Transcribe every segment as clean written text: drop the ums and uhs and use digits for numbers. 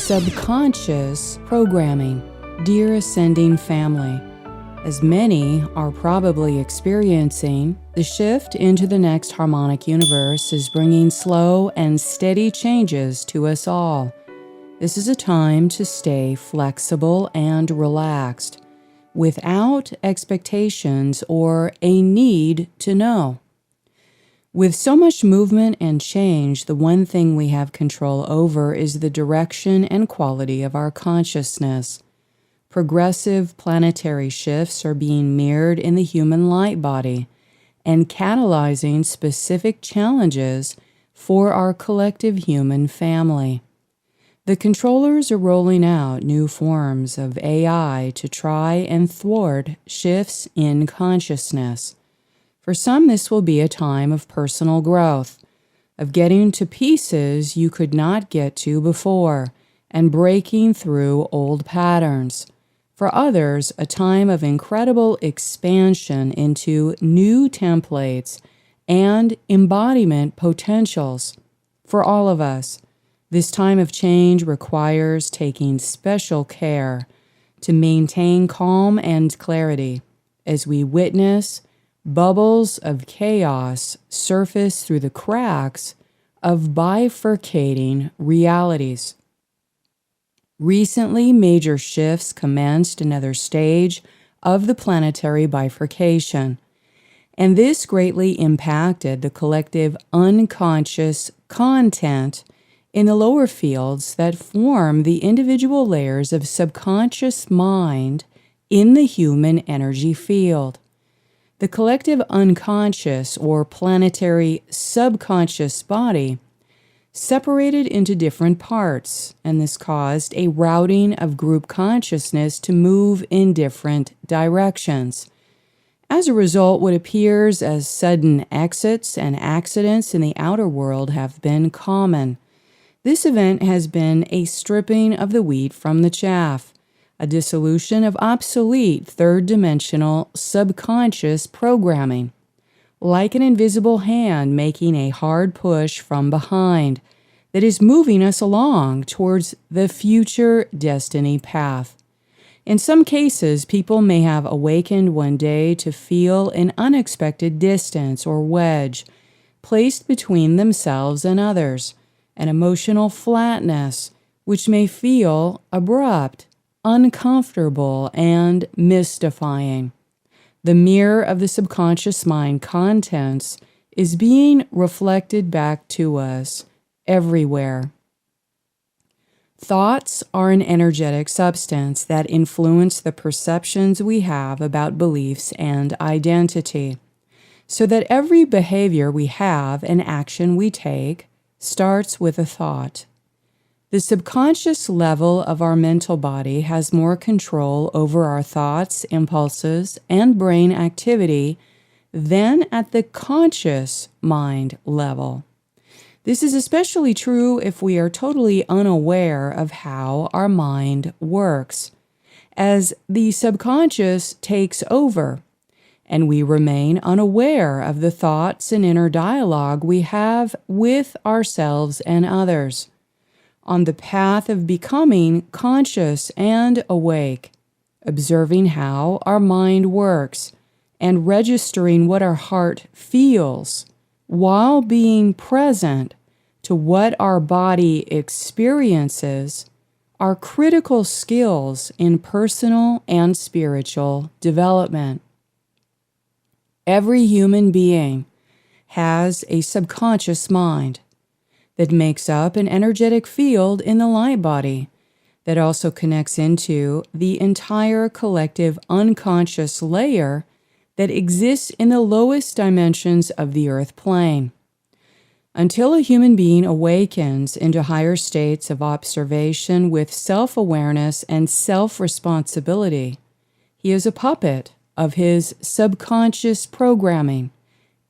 Subconscious programming. Dear Ascending Family, as many are probably experiencing, the shift into the next harmonic universe is bringing slow and steady changes to us all. This is a time to stay flexible and relaxed, without expectations or a need to know. With so much movement and change, the one thing we have control over is the direction and quality of our consciousness. Progressive planetary shifts are being mirrored in the human light body and catalyzing specific challenges for our collective human family. The controllers are rolling out new forms of AI to try and thwart shifts in consciousness. For some, this will be a time of personal growth, of getting to pieces you could not get to before, and breaking through old patterns. For others, a time of incredible expansion into new templates and embodiment potentials. For all of us, this time of change requires taking special care to maintain calm and clarity as we witness bubbles of chaos surface through the cracks of bifurcating realities. Recently, major shifts commenced another stage of the planetary bifurcation, and this greatly impacted the collective unconscious content in the lower fields that form the individual layers of subconscious mind in the human energy field. The collective unconscious or planetary subconscious body separated into different parts, and this caused a routing of group consciousness to move in different directions. As a result, what appears as sudden exits and accidents in the outer world have been common. This event has been a stripping of the wheat from the chaff, a dissolution of obsolete third-dimensional subconscious programming, like an invisible hand making a hard push from behind that is moving us along towards the future destiny path. In some cases, people may have awakened one day to feel an unexpected distance or wedge placed between themselves and others, an emotional flatness which may feel abrupt, uncomfortable, and mystifying. The mirror of the subconscious mind contents is being reflected back to us everywhere. Thoughts are an energetic substance that influence the perceptions we have about beliefs and identity, so that every behavior we have and action we take starts with a thought. The subconscious level of our mental body has more control over our thoughts, impulses, and brain activity than at the conscious mind level. This is especially true if we are totally unaware of how our mind works, as the subconscious takes over, and we remain unaware of the thoughts and inner dialogue we have with ourselves and others. On the path of becoming conscious and awake, observing how our mind works and registering what our heart feels while being present to what our body experiences are critical skills in personal and spiritual development. Every human being has a subconscious mind that makes up an energetic field in the light body that also connects into the entire collective unconscious layer that exists in the lowest dimensions of the earth plane. Until a human being awakens into higher states of observation with self-awareness and self-responsibility, he is a puppet of his subconscious programming,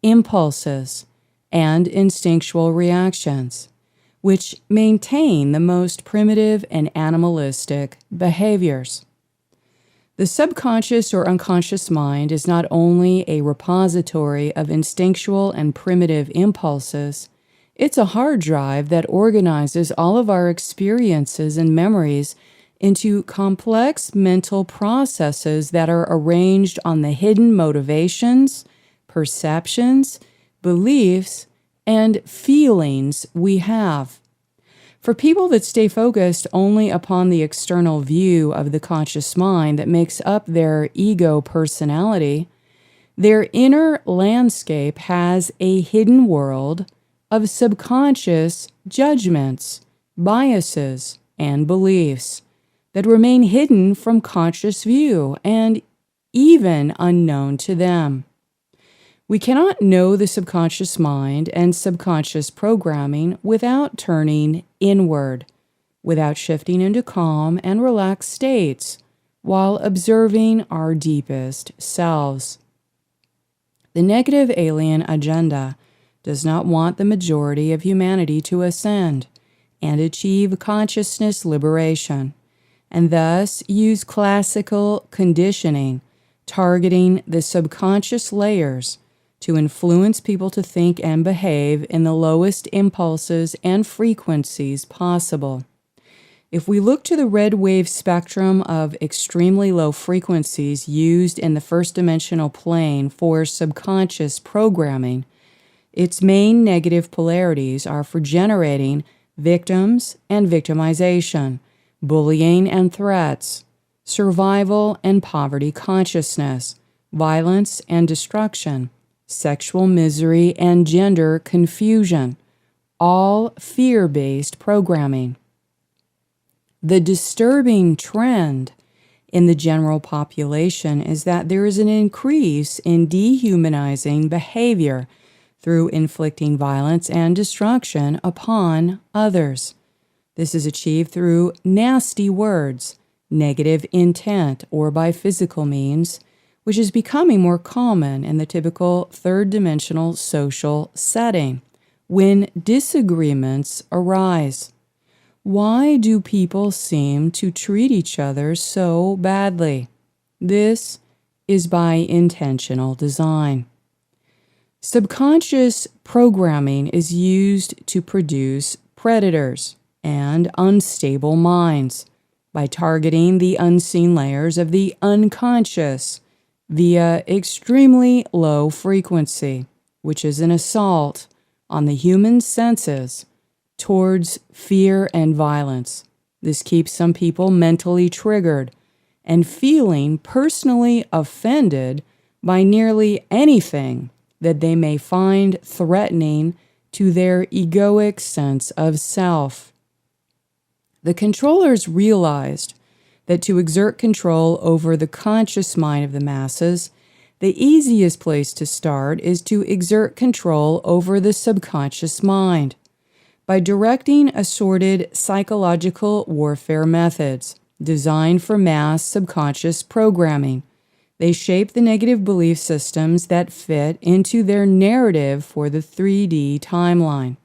impulses, and instinctual reactions, which maintain the most primitive and animalistic behaviors. The subconscious or unconscious mind is not only a repository of instinctual and primitive impulses, It's a hard drive that organizes all of our experiences and memories into complex mental processes that are arranged on the hidden motivations, perceptions, beliefs, and feelings we have. For people that stay focused only upon the external view of the conscious mind that makes up their ego personality, their inner landscape has a hidden world of subconscious judgments, biases, and beliefs that remain hidden from conscious view and even unknown to them. We cannot know the subconscious mind and subconscious programming without turning inward, without shifting into calm and relaxed states while observing our deepest selves. The negative alien agenda does not want the majority of humanity to ascend and achieve consciousness liberation, and thus use classical conditioning targeting the subconscious layers to influence people to think and behave in the lowest impulses and frequencies possible. If we look to the red wave spectrum of extremely low frequencies used in the first dimensional plane for subconscious programming, its main negative polarities are for generating victims and victimization, bullying and threats, survival and poverty consciousness, violence and destruction, sexual misery and gender confusion, all fear-based programming. The disturbing trend in the general population is that there is an increase in dehumanizing behavior through inflicting violence and destruction upon others. This is achieved through nasty words, negative intent, or by physical means, which is becoming more common in the typical third-dimensional social setting when disagreements arise. Why do people seem to treat each other so badly? This is by intentional design. Subconscious programming is used to produce predators and unstable minds by targeting the unseen layers of the unconscious via extremely low frequency, which is an assault on the human senses towards fear and violence. This keeps some people mentally triggered and feeling personally offended by nearly anything that they may find threatening to their egoic sense of self. The controllers realized that to exert control over the conscious mind of the masses, the easiest place to start is to exert control over the subconscious mind by directing assorted psychological warfare methods designed for mass subconscious programming. They shape the negative belief systems that fit into their narrative for the 3D timeline.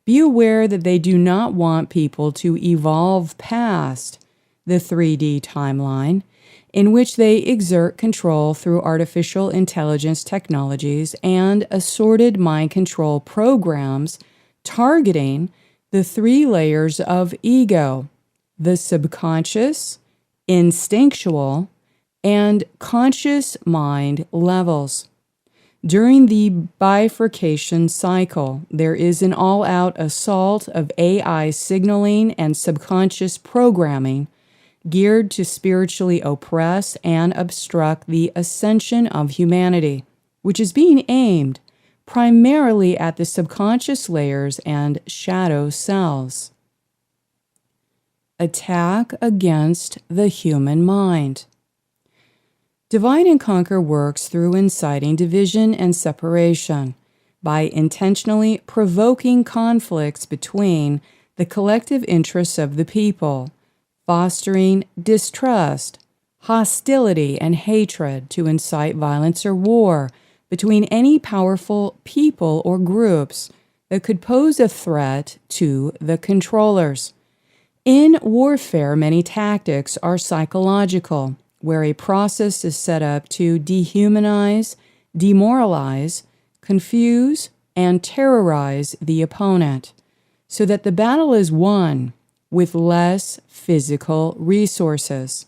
Be aware that they do not want people to evolve past the 3D timeline, in which they exert control through artificial intelligence technologies and assorted mind control programs targeting the 3 layers of ego: the subconscious, instinctual, and conscious mind levels. During the bifurcation cycle, there is an all-out assault of AI signaling and subconscious programming geared to spiritually oppress and obstruct the ascension of humanity, which is being aimed primarily at the subconscious layers and shadow cells. Attack against the human mind. Divide and Conquer works through inciting division and separation by intentionally provoking conflicts between the collective interests of the people, fostering distrust, hostility, and hatred to incite violence or war between any powerful people or groups that could pose a threat to the controllers. In warfare, many tactics are psychological, where a process is set up to dehumanize, demoralize, confuse, and terrorize the opponent, so that the battle is won with less physical resources.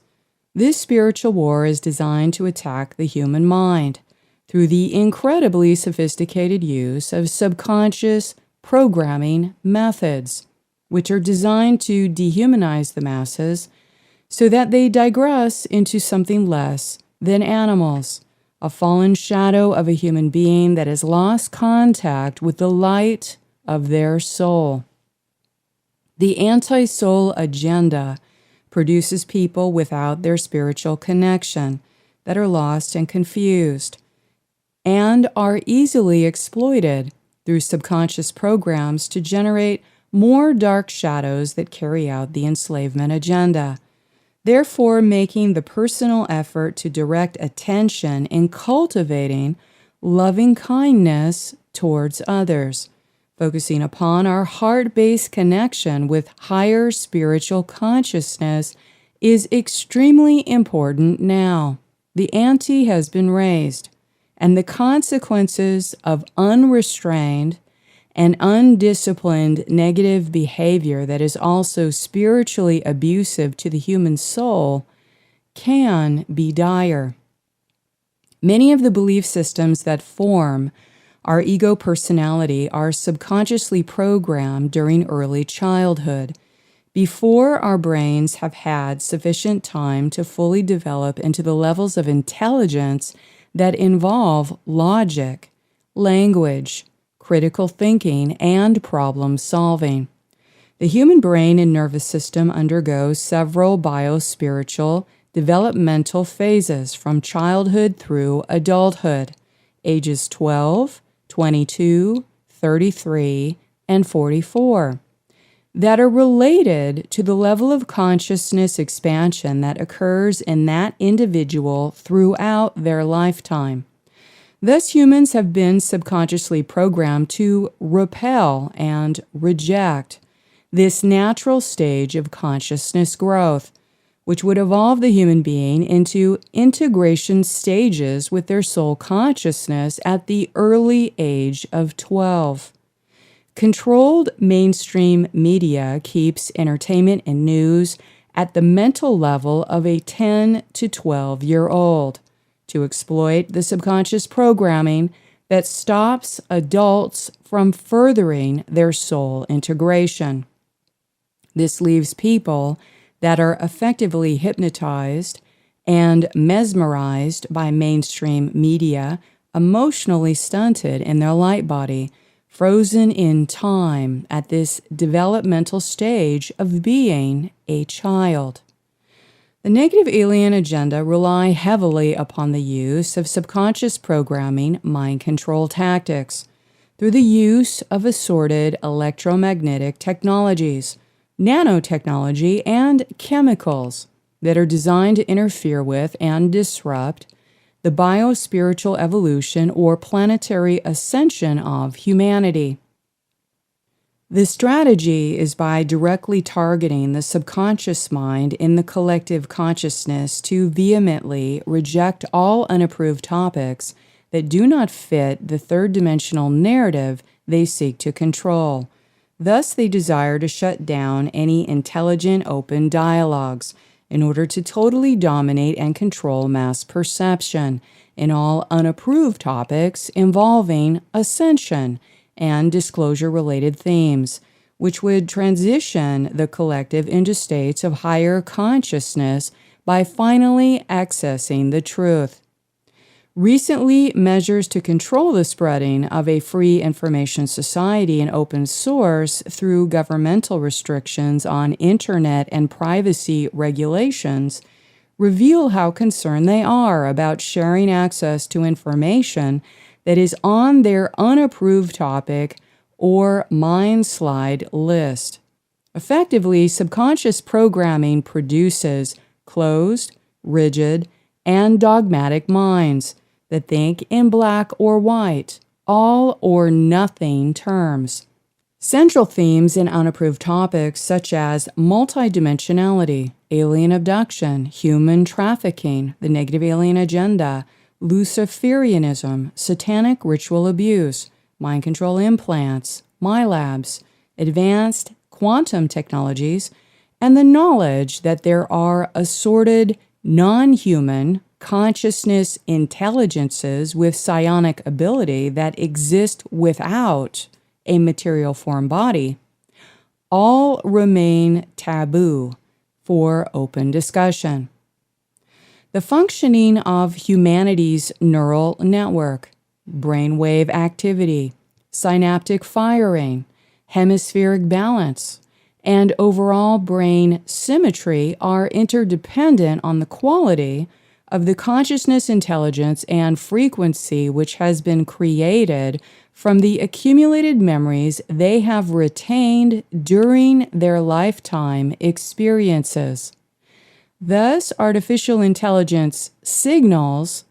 This spiritual war is designed to attack the human mind through the incredibly sophisticated use of subconscious programming methods, which are designed to dehumanize the masses so that they digress into something less than animals, a fallen shadow of a human being that has lost contact with the light of their soul. The anti-soul agenda produces people without their spiritual connection that are lost and confused and are easily exploited through subconscious programs to generate more dark shadows that carry out the enslavement agenda, therefore making the personal effort to direct attention in cultivating loving kindness towards others, focusing upon our heart-based connection with higher spiritual consciousness is extremely important now. The ante has been raised, and the consequences of unrestrained and undisciplined negative behavior that is also spiritually abusive to the human soul can be dire. Many of the belief systems that form our ego personality are subconsciously programmed during early childhood, before our brains have had sufficient time to fully develop into the levels of intelligence that involve logic, language, critical thinking, and problem solving. The human brain and nervous system undergo several biospiritual developmental phases from childhood through adulthood, ages 12, 22, 33, and 44, that are related to the level of consciousness expansion that occurs in that individual throughout their lifetime. Thus, humans have been subconsciously programmed to repel and reject this natural stage of consciousness growth, which would evolve the human being into integration stages with their soul consciousness at the early age of 12. Controlled mainstream media keeps entertainment and news at the mental level of a 10 to 12-year-old to exploit the subconscious programming that stops adults from furthering their soul integration. This leaves people that are effectively hypnotized and mesmerized by mainstream media, emotionally stunted in their light body, frozen in time at this developmental stage of being a child. The negative alien agenda rely heavily upon the use of subconscious programming mind control tactics through the use of assorted electromagnetic technologies, nanotechnology, and chemicals that are designed to interfere with and disrupt the biospiritual evolution or planetary ascension of humanity. The strategy is by directly targeting the subconscious mind in the collective consciousness to vehemently reject all unapproved topics that do not fit the third-dimensional narrative they seek to control. Thus, they desire to shut down any intelligent, open dialogues in order to totally dominate and control mass perception in all unapproved topics involving ascension and disclosure-related themes, which would transition the collective into states of higher consciousness by finally accessing the truth. Recently, measures to control the spreading of a free information society and open source through governmental restrictions on internet and privacy regulations reveal how concerned they are about sharing access to information that is on their unapproved topic or mind slide list. Effectively, subconscious programming produces closed, rigid, and dogmatic minds that think in black or white, all or nothing terms. Central themes in unapproved topics such as multidimensionality, alien abduction, human trafficking, the negative alien agenda, Luciferianism, satanic ritual abuse, mind control implants, MyLabs, advanced quantum technologies, and the knowledge that there are assorted non-human consciousness intelligences with psionic ability that exist without a material form body, all remain taboo for open discussion. The functioning of humanity's neural network, brainwave activity, synaptic firing, hemispheric balance, and overall brain symmetry are interdependent on the quality of the consciousness intelligence and frequency which has been created from the accumulated memories they have retained during their lifetime experiences. Thus, artificial intelligence signals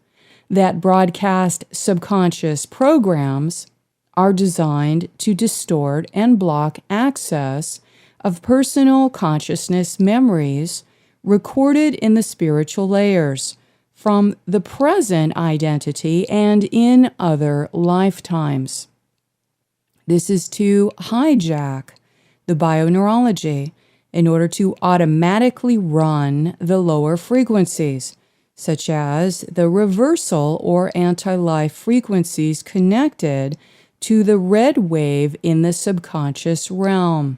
that broadcast subconscious programs are designed to distort and block access of personal consciousness memories recorded in the spiritual layers from the present identity and in other lifetimes. This is to hijack the bioneurology in order to automatically run the lower frequencies, such as the reversal or anti-life frequencies connected to the red wave in the subconscious realm.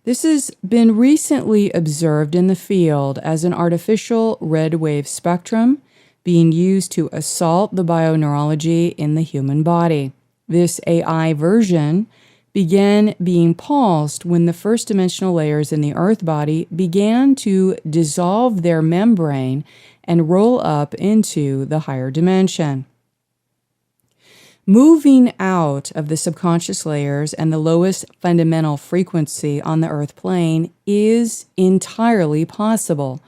This has been recently observed in the field as an artificial red wave spectrum being used to assault the bioneurology in the human body. This AI version began being pulsed when the first dimensional layers in the earth body began to dissolve their membrane and roll up into the higher dimension. Moving out of the subconscious layers and the lowest fundamental frequency on the earth plane is entirely possible,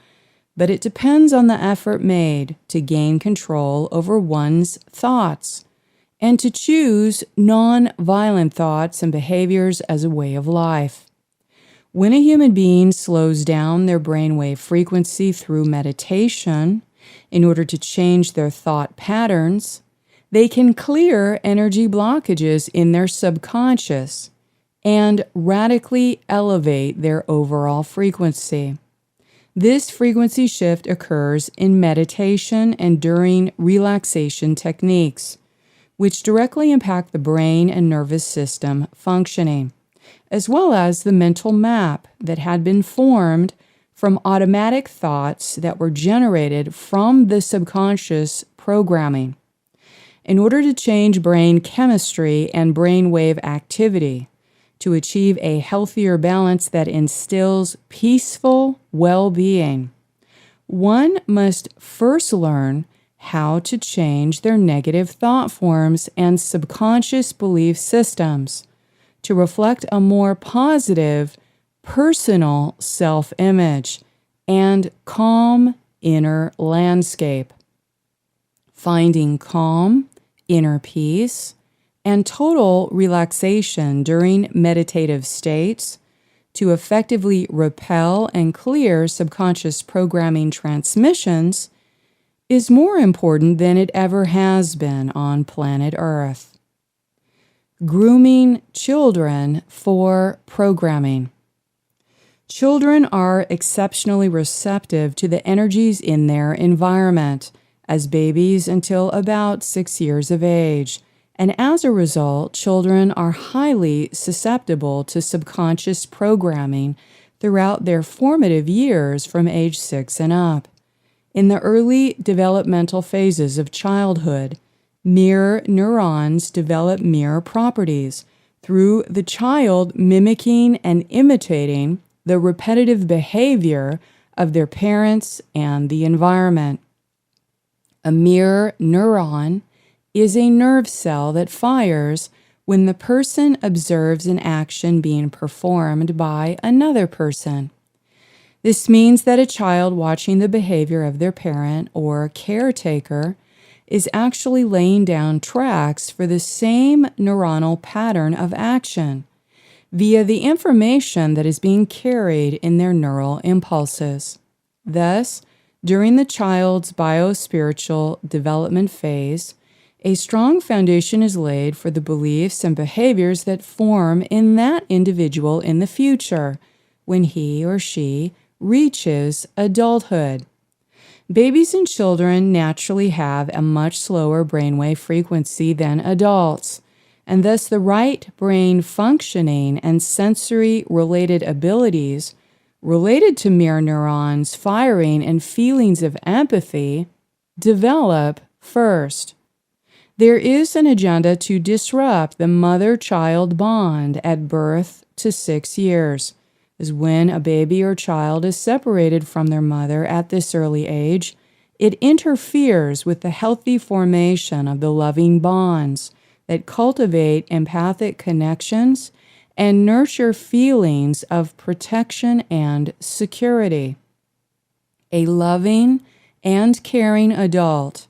but it depends on the effort made to gain control over one's thoughts and to choose non-violent thoughts and behaviors as a way of life. When a human being slows down their brainwave frequency through meditation in order to change their thought patterns, they can clear energy blockages in their subconscious and radically elevate their overall frequency. This frequency shift occurs in meditation and during relaxation techniques, which directly impact the brain and nervous system functioning, as well as the mental map that had been formed from automatic thoughts that were generated from the subconscious programming. In order to change brain chemistry and brainwave activity to achieve a healthier balance that instills peaceful well-being, one must first learn how to change their negative thought forms and subconscious belief systems to reflect a more positive personal self-image and calm inner landscape. Finding calm, inner peace, and total relaxation during meditative states to effectively repel and clear subconscious programming transmissions is more important than it ever has been on planet Earth. Grooming children for programming. Children are exceptionally receptive to the energies in their environment as babies until about 6 years of age, and as a result, children are highly susceptible to subconscious programming throughout their formative years from age 6 and up. In the early developmental phases of childhood, mirror neurons develop mirror properties through the child mimicking and imitating the repetitive behavior of their parents and the environment. A mirror neuron is a nerve cell that fires when the person observes an action being performed by another person. This means that a child watching the behavior of their parent or caretaker is actually laying down tracks for the same neuronal pattern of action via the information that is being carried in their neural impulses. Thus, during the child's biospiritual development phase, A strong foundation is laid for the beliefs and behaviors that form in that individual in the future when he or she reaches adulthood. Babies and children naturally have a much slower brainwave frequency than adults, and thus the right brain functioning and sensory-related abilities related to mirror neurons firing and feelings of empathy develop first. There is an agenda to disrupt the mother-child bond at birth to 6 years, as when a baby or child is separated from their mother at this early age, it interferes with the healthy formation of the loving bonds that cultivate empathic connections and nurture feelings of protection and security. A loving and caring adult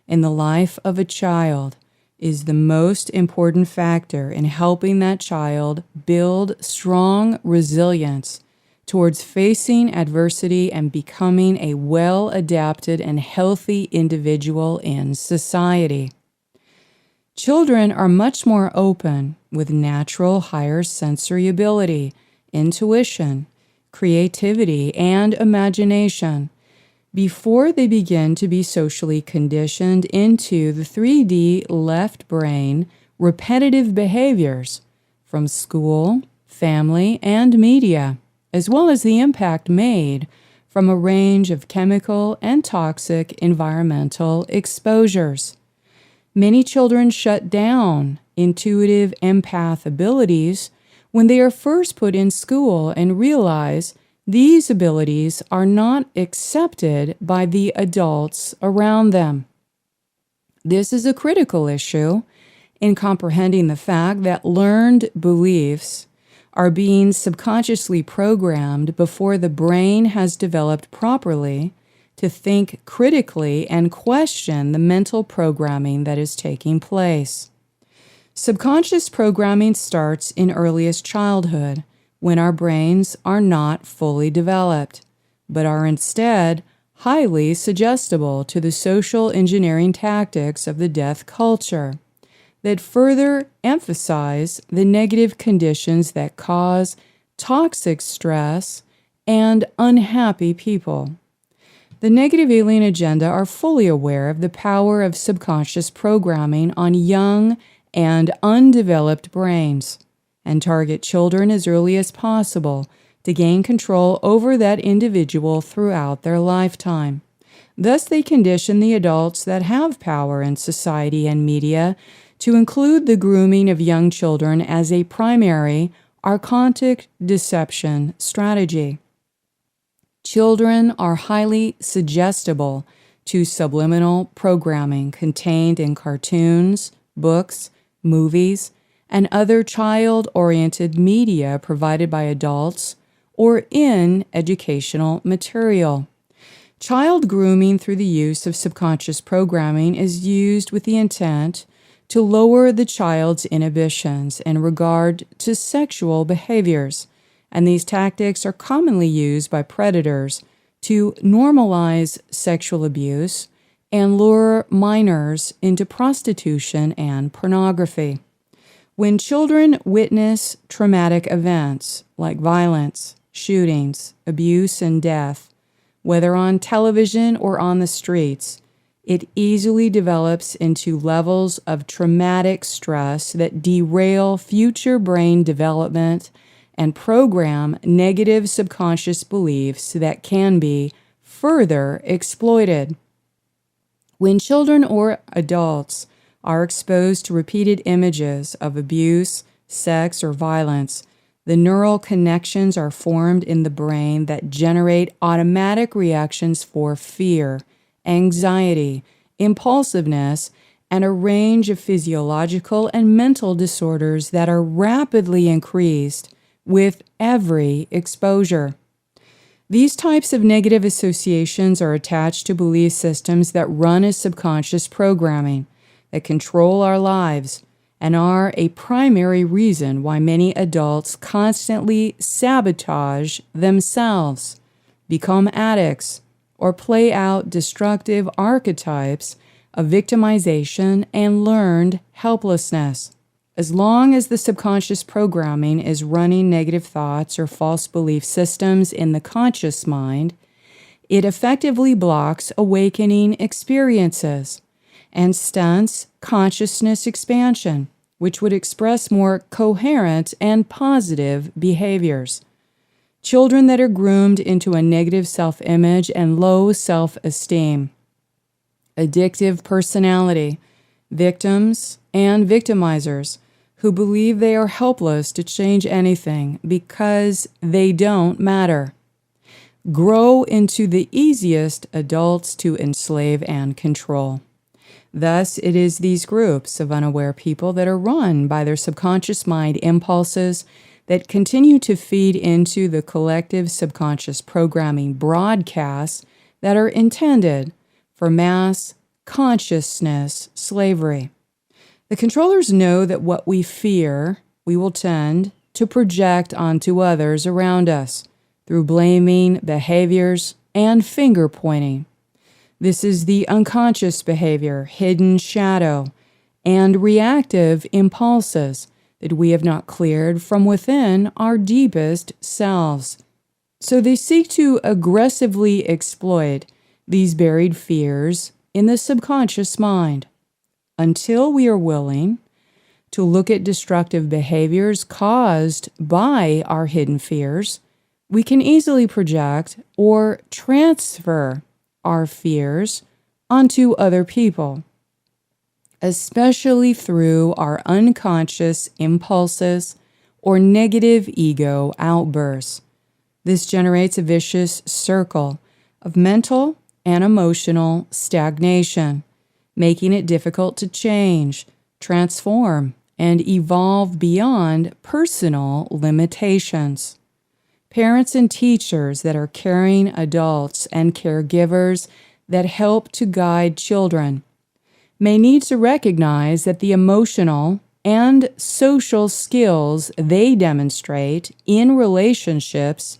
in the life of a child is the most important factor in helping that child build strong resilience towards facing adversity and becoming a well-adapted and healthy individual in society. Children are much more open with natural higher sensory ability, intuition, creativity, and imagination before they begin to be socially conditioned into the 3D left brain repetitive behaviors from school, family, and media, as well as the impact made from a range of chemical and toxic environmental exposures. Many children shut down intuitive empath abilities when they are first put in school and realize these abilities are not accepted by the adults around them. This is a critical issue in comprehending the fact that learned beliefs are being subconsciously programmed before the brain has developed properly to think critically and question the mental programming that is taking place. Subconscious programming starts in earliest childhood, when our brains are not fully developed, but are instead highly suggestible to the social engineering tactics of the death culture that further emphasize the negative conditions that cause toxic stress and unhappy people. The negative alien agenda are fully aware of the power of subconscious programming on young and undeveloped brains, and target children as early as possible to gain control over that individual throughout their lifetime. Thus, they condition the adults that have power in society and media to include the grooming of young children as a primary archontic deception strategy. Children are highly suggestible to subliminal programming contained in cartoons, books, movies, and other child-oriented media provided by adults or in educational material. Child grooming through the use of subconscious programming is used with the intent to lower the child's inhibitions in regard to sexual behaviors, and these tactics are commonly used by predators to normalize sexual abuse and lure minors into prostitution and pornography. When children witness traumatic events like violence, shootings, abuse, and death, whether on television or on the streets, it easily develops into levels of traumatic stress that derail future brain development and program negative subconscious beliefs that can be further exploited. When children or adults are exposed to repeated images of abuse, sex, or violence, the neural connections are formed in the brain that generate automatic reactions for fear, anxiety, impulsiveness, and a range of physiological and mental disorders that are rapidly increased with every exposure. These types of negative associations are attached to belief systems that run as subconscious programming, that control our lives, and are a primary reason why many adults constantly sabotage themselves, become addicts, or play out destructive archetypes of victimization and learned helplessness. As long as the subconscious programming is running negative thoughts or false belief systems in the conscious mind, it effectively blocks awakening experiences and stunts consciousness expansion, which would express more coherent and positive behaviors. Children that are groomed into a negative self-image and low self-esteem, addictive personality, victims and victimizers who believe they are helpless to change anything because they don't matter, grow into the easiest adults to enslave and control. Thus, it is these groups of unaware people that are run by their subconscious mind impulses that continue to feed into the collective subconscious programming broadcasts that are intended for mass consciousness slavery. The controllers know that what we fear, we will tend to project onto others around us through blaming behaviors and finger pointing. This is the unconscious behavior, hidden shadow, and reactive impulses that we have not cleared from within our deepest selves. So they seek to aggressively exploit these buried fears in the subconscious mind until we are willing to look at destructive behaviors caused by our hidden fears. We can easily project or transfer our fears onto other people, especially through our unconscious impulses or negative ego outbursts. This generates a vicious circle of mental and emotional stagnation, making it difficult to change, transform, and evolve beyond personal limitations. Parents and teachers that are caring adults and caregivers that help to guide children may need to recognize that the emotional and social skills they demonstrate in relationships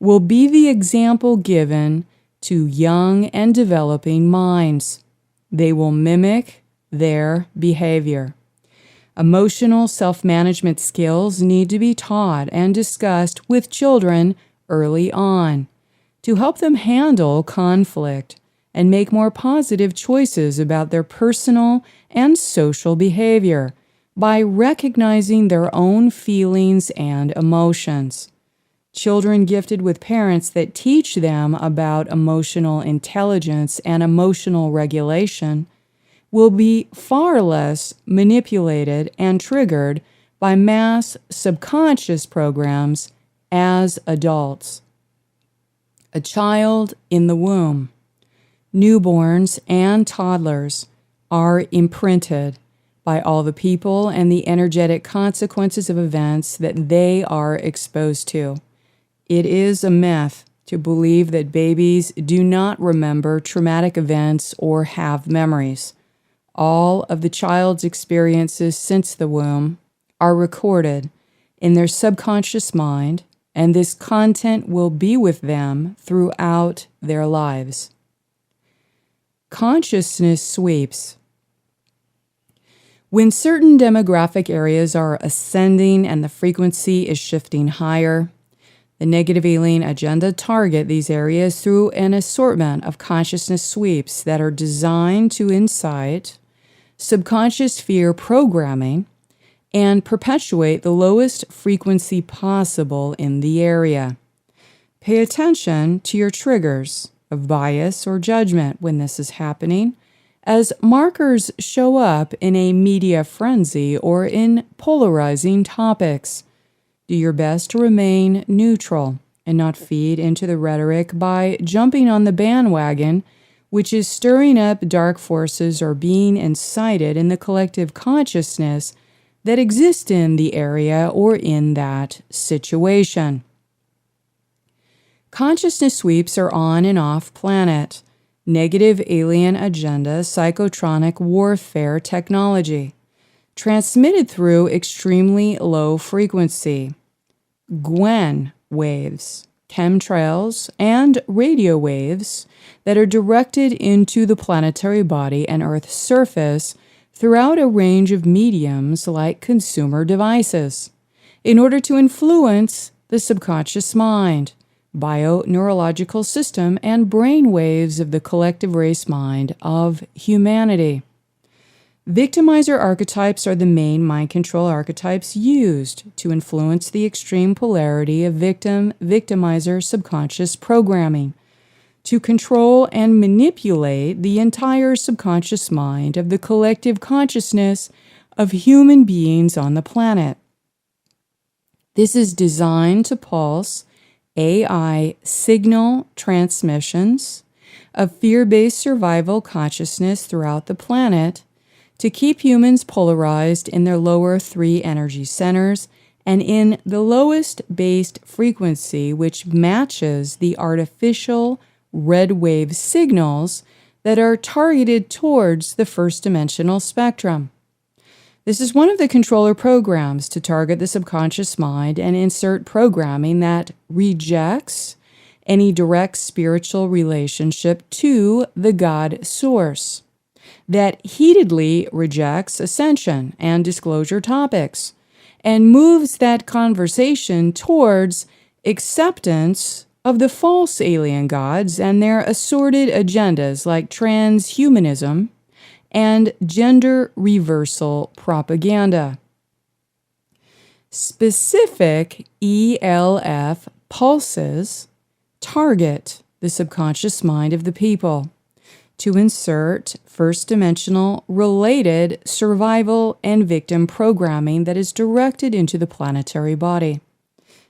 will be the example given to young and developing minds. They will mimic their behavior. Emotional self-management skills need to be taught and discussed with children early on to help them handle conflict and make more positive choices about their personal and social behavior by recognizing their own feelings and emotions. Children gifted with parents that teach them about emotional intelligence and emotional regulation will be far less manipulated and triggered by mass subconscious programs as adults. A child in the womb, newborns and toddlers are imprinted by all the people and the energetic consequences of events that they are exposed to. It is a myth to believe that babies do not remember traumatic events or have memories. All of the child's experiences since the womb are recorded in their subconscious mind, and this content will be with them throughout their lives. Consciousness sweeps. When certain demographic areas are ascending and the frequency is shifting higher, the negative alien agenda target these areas through an assortment of consciousness sweeps that are designed to incite subconscious fear programming and perpetuate the lowest frequency possible in the area. Pay attention to your triggers of bias or judgment when this is happening, as markers show up in a media frenzy or in polarizing topics. Do your best to remain neutral and not feed into the rhetoric by jumping on the bandwagon, which is stirring up dark forces or being incited in the collective consciousness that exists in the area or in that situation. Consciousness sweeps are on and off planet. Negative alien agenda psychotronic warfare technology, transmitted through extremely low frequency, Gwen waves, chemtrails, and radio waves that are directed into the planetary body and Earth's surface throughout a range of mediums like consumer devices in order to influence the subconscious mind, bio-neurological system, and brain waves of the collective race mind of humanity. Victimizer archetypes are the main mind control archetypes used to influence the extreme polarity of victim-victimizer subconscious programming, to control and manipulate the entire subconscious mind of the collective consciousness of human beings on the planet. This is designed to pulse AI signal transmissions of fear-based survival consciousness throughout the planet to keep humans polarized in their lower 3 energy centers and in the lowest based frequency, which matches the artificial red wave signals that are targeted towards the first dimensional spectrum. This is one of the controller programs to target the subconscious mind and insert programming that rejects any direct spiritual relationship to the God source, that heatedly rejects ascension and disclosure topics, and moves that conversation towards acceptance of the false alien gods and their assorted agendas like transhumanism and gender reversal propaganda. Specific ELF pulses target the subconscious mind of the people to insert first-dimensional related survival and victim programming that is directed into the planetary body.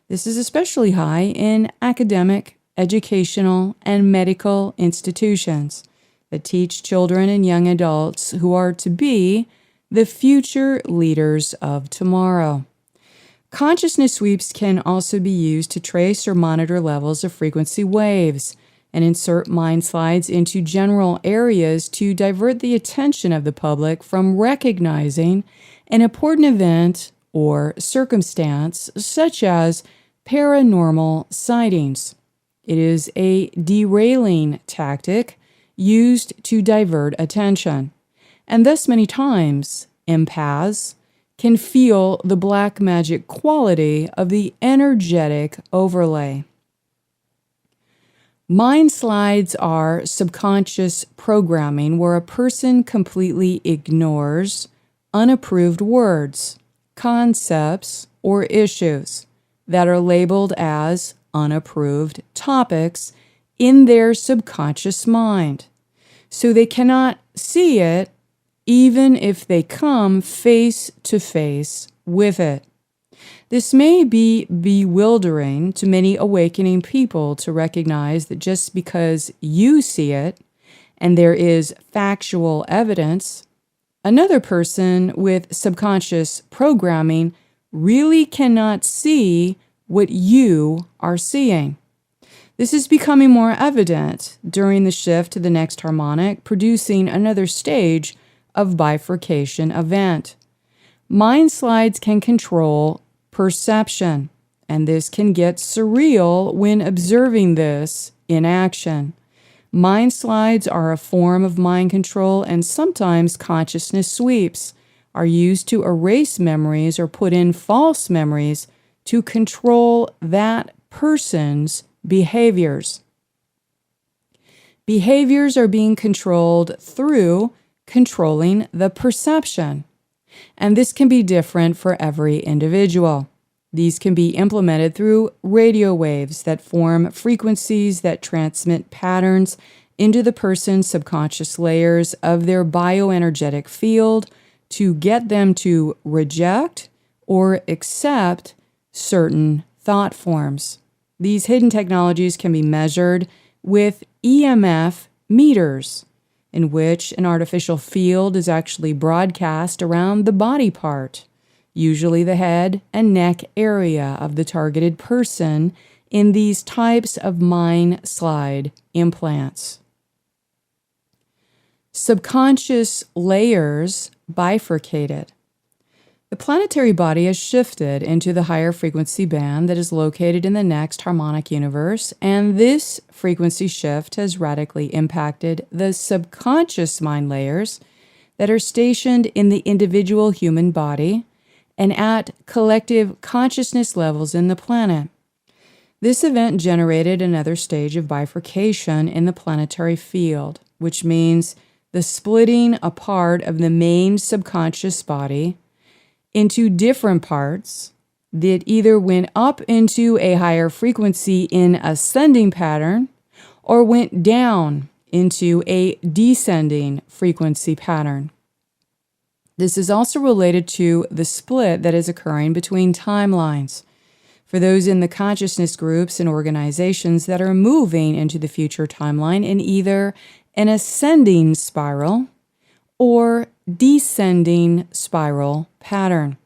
This is especially high in academic, educational, and medical institutions that teach children and young adults who are to be the future leaders of tomorrow. Consciousness sweeps can also be used to trace or monitor levels of frequency waves and insert mind slides into general areas to divert the attention of the public from recognizing an important event or circumstance, such as paranormal sightings. It is a derailing tactic used to divert attention, and thus many times empaths can feel the black magic quality of the energetic overlay. Mind slides are subconscious programming where a person completely ignores unapproved words, concepts, or issues that are labeled as unapproved topics in their subconscious mind, so they cannot see it even if they come face to face with it. This may be bewildering to many awakening people to recognize that just because you see it and there is factual evidence, another person with subconscious programming really cannot see what you are seeing. This is becoming more evident during the shift to the next harmonic, producing another stage of bifurcation event. Mind slides can control perception, and this can get surreal when observing this in action. Mind slides are a form of mind control, and sometimes consciousness sweeps are used to erase memories or put in false memories to control that person's behaviors. Behaviors are being controlled through controlling the perception, and this can be different for every individual. These can be implemented through radio waves that form frequencies that transmit patterns into the person's subconscious layers of their bioenergetic field to get them to reject or accept certain thought forms. These hidden technologies can be measured with EMF meters, in which an artificial field is actually broadcast around the body part, usually the head and neck area of the targeted person in these types of mind slide implants. Subconscious layers bifurcated. The planetary body has shifted into the higher frequency band that is located in the next harmonic universe, and this frequency shift has radically impacted the subconscious mind layers that are stationed in the individual human body and at collective consciousness levels in the planet. This event generated another stage of bifurcation in the planetary field, which means the splitting apart of the main subconscious body into different parts that either went up into a higher frequency in ascending pattern or went down into a descending frequency pattern. This is also related to the split that is occurring between timelines. For those in the consciousness groups and organizations that are moving into the future timeline in either an ascending spiral or descending spiral pattern.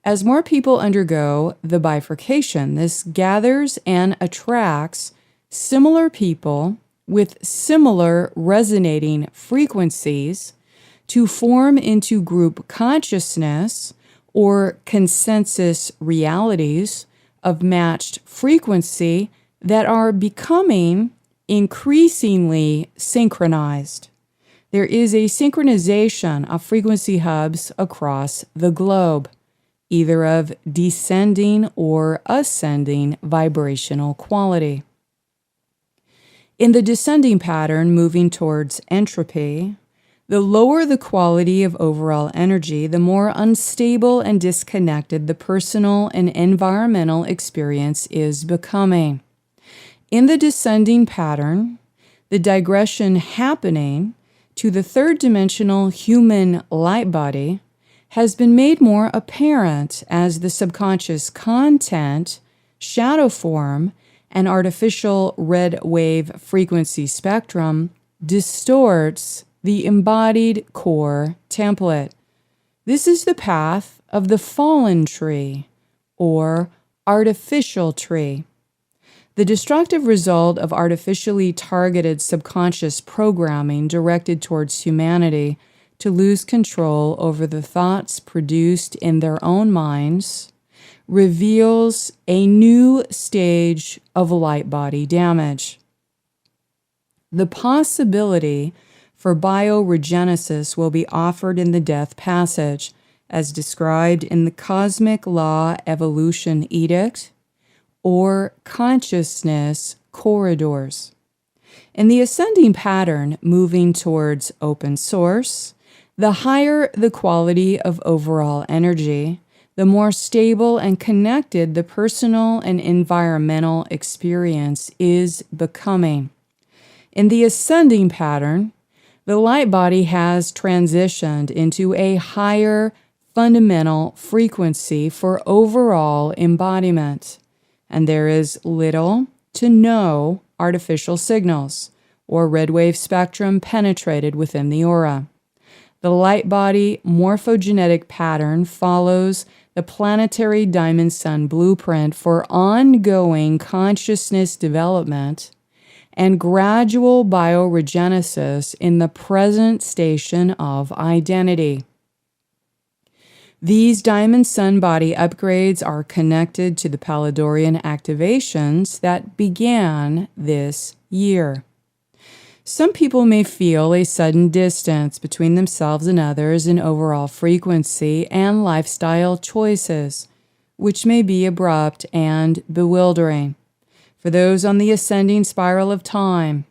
As more people undergo the bifurcation, this gathers and attracts similar people with similar resonating frequencies to form into group consciousness or consensus realities of matched frequency that are becoming increasingly synchronized. There is a synchronization of frequency hubs across the globe, either of descending or ascending vibrational quality. In the descending pattern moving towards entropy, the lower the quality of overall energy, the more unstable and disconnected the personal and environmental experience is becoming. In the descending pattern, the digression happening to the third-dimensional human light body has been made more apparent as the subconscious content, shadow form, and artificial red wave frequency spectrum distorts the embodied core template. This is the path of the fallen tree, or artificial tree. The destructive result of artificially targeted subconscious programming directed towards humanity to lose control over the thoughts produced in their own minds reveals a new stage of light body damage. The possibility for bioregenesis will be offered in the death passage, as described in the Cosmic Law Evolution Edict, or consciousness corridors. In the ascending pattern moving towards open source, the higher the quality of overall energy, the more stable and connected the personal and environmental experience is becoming. In the ascending pattern, the light body has transitioned into a higher fundamental frequency for overall embodiment, and there is little to no artificial signals or red wave spectrum penetrated within the aura. The light body morphogenetic pattern follows the planetary diamond sun blueprint for ongoing consciousness development and gradual bioregenesis in the present station of identity. These diamond sun body upgrades are connected to the Palladorian activations that began this year. Some people may feel a sudden distance between themselves and others in overall frequency and lifestyle choices, which may be abrupt and bewildering. For those on the ascending spiral of time,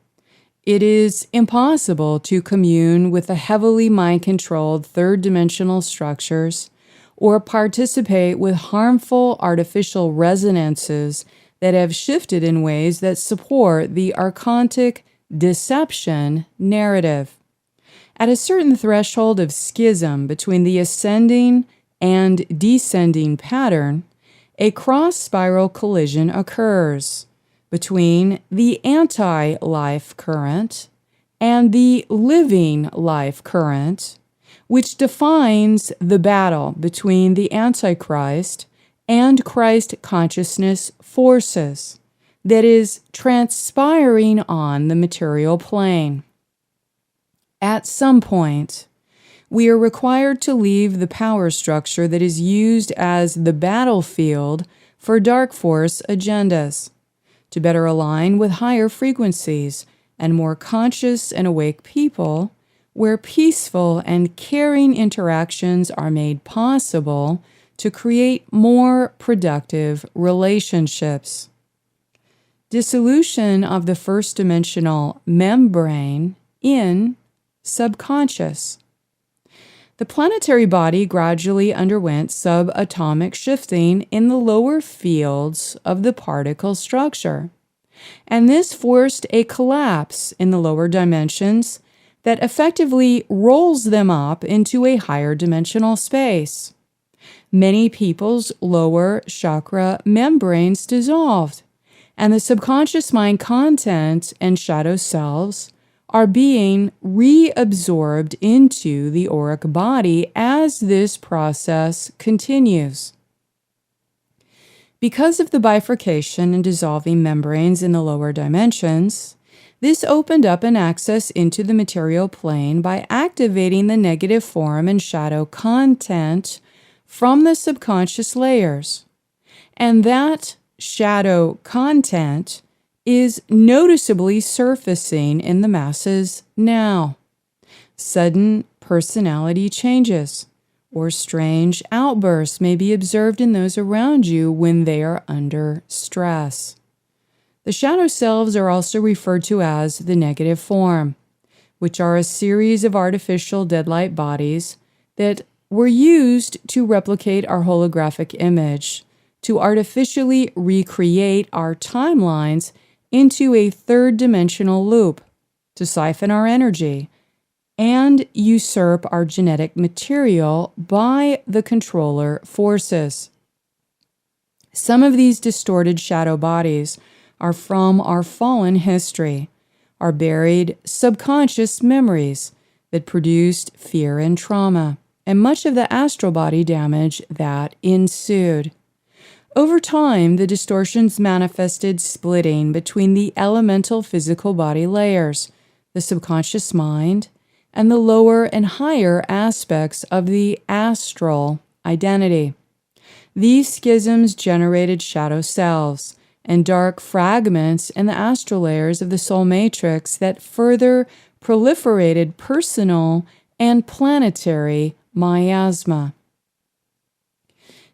it is impossible to commune with the heavily mind-controlled third-dimensional structures or participate with harmful artificial resonances that have shifted in ways that support the archontic deception narrative. At a certain threshold of schism between the ascending and descending pattern, a cross-spiral collision occurs between the anti-life current and the living life current, which defines the battle between the Antichrist and Christ consciousness forces that is transpiring on the material plane. At some point, We are required to leave the power structure that is used as the battlefield for dark force agendas, to better align with higher frequencies and more conscious and awake people, where peaceful and caring interactions are made possible to create more productive relationships. Dissolution of the first dimensional membrane in subconscious. The planetary body gradually underwent subatomic shifting in the lower fields of the particle structure, and this forced a collapse in the lower dimensions that effectively rolls them up into a higher dimensional space. Many people's lower chakra membranes dissolved, and the subconscious mind content and shadow selves are being reabsorbed into the auric body as this process continues. Because of the bifurcation and dissolving membranes in the lower dimensions, this opened up an access into the material plane by activating the negative form and shadow content from the subconscious layers. And that shadow content is noticeably surfacing in the masses now. Sudden personality changes or strange outbursts may be observed in those around you when they are under stress. The shadow selves are also referred to as the negative form, which are a series of artificial dead light bodies that were used to replicate our holographic image, to artificially recreate our timelines into a third-dimensional loop, to siphon our energy, and usurp our genetic material by the controller forces. Some of these distorted shadow bodies are from our fallen history, our buried subconscious memories that produced fear and trauma, and much of the astral body damage that ensued. Over time, the distortions manifested splitting between the elemental physical body layers, the subconscious mind, and the lower and higher aspects of the astral identity. These schisms generated shadow selves and dark fragments in the astral layers of the soul matrix that further proliferated personal and planetary miasma.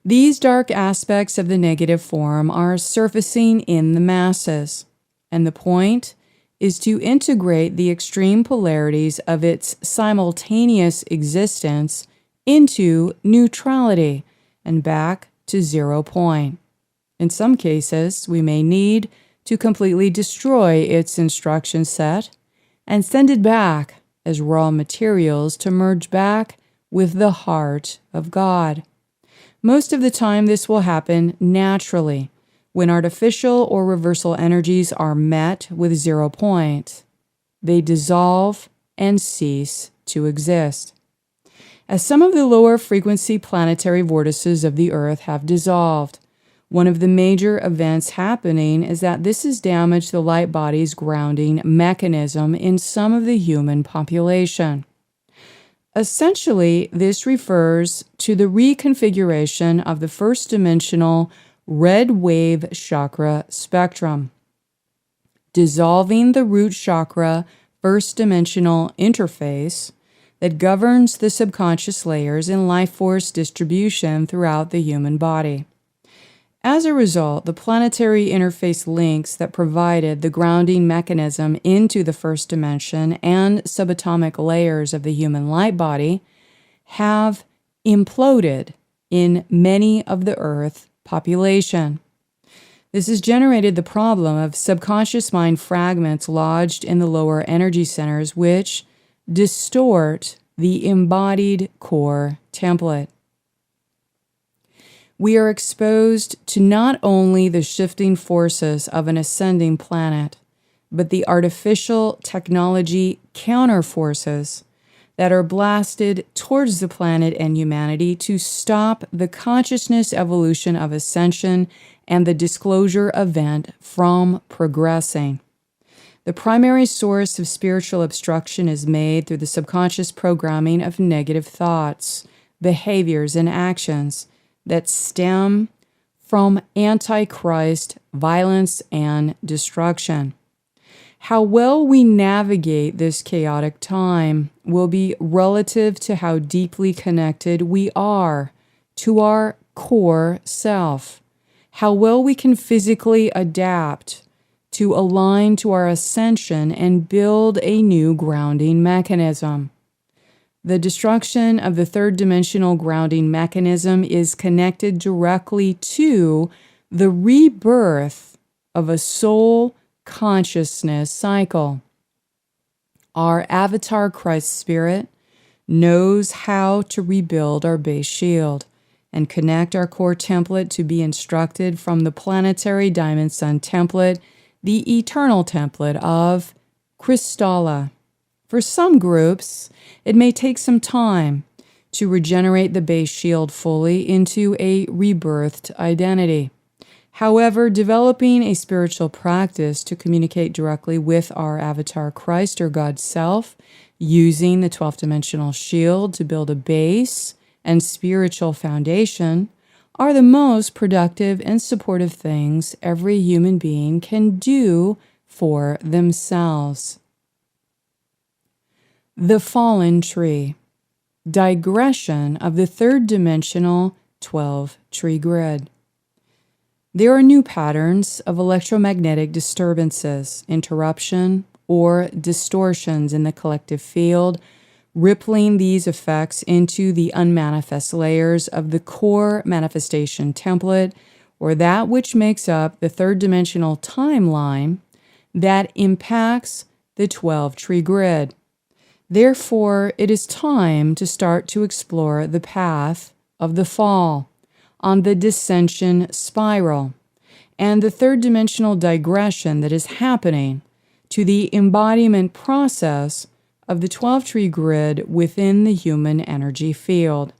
These dark aspects of the negative form are surfacing in the masses, and the point is to integrate the extreme polarities of its simultaneous existence into neutrality and back to 0 point. In some cases, we may need to completely destroy its instruction set and send it back as raw materials to merge back with the heart of God. Most of the time, this will happen naturally when artificial or reversal energies are met with 0 point. They dissolve and cease to exist. As some of the lower frequency planetary vortices of the Earth have dissolved, one of the major events happening is that this has damaged the light body's grounding mechanism in some of the human population. Essentially, this refers to the reconfiguration of the first dimensional red wave chakra spectrum, dissolving the root chakra first dimensional interface that governs the subconscious layers in life force distribution throughout the human body. As a result, the planetary interface links that provided the grounding mechanism into the first dimension and subatomic layers of the human light body have imploded in many of the Earth population. This has generated the problem of subconscious mind fragments lodged in the lower energy centers, which distort the embodied core template. We are exposed to not only the shifting forces of an ascending planet, but the artificial technology counterforces that are blasted towards the planet and humanity to stop the consciousness evolution of ascension and the disclosure event from progressing. The primary source of spiritual obstruction is made through the subconscious programming of negative thoughts, behaviors, and actions that stem from Antichrist violence and destruction. How well we navigate this chaotic time will be relative to how deeply connected we are to our core self, how well we can physically adapt to align to our ascension and build a new grounding mechanism. The destruction of the third dimensional grounding mechanism is connected directly to the rebirth of a soul consciousness cycle. Our avatar Christ Spirit knows how to rebuild our base shield and connect our core template to be instructed from the planetary diamond sun template, the eternal template of Kristalla. For some groups, it may take some time to regenerate the base shield fully into a rebirthed identity. However, developing a spiritual practice to communicate directly with our avatar Christ or God's self, using the 12th dimensional shield to build a base and spiritual foundation, are the most productive and supportive things every human being can do for themselves. The fallen tree. Digression of the third dimensional 12 tree grid. There are new patterns of electromagnetic disturbances, interruption, or distortions in the collective field, rippling these effects into the unmanifest layers of the core manifestation template, or that which makes up the third dimensional timeline that impacts the 12 tree grid. Therefore, it is time to start to explore the path of the fall on the dissension spiral and the third dimensional digression that is happening to the embodiment process of the 12 tree grid within the human energy field.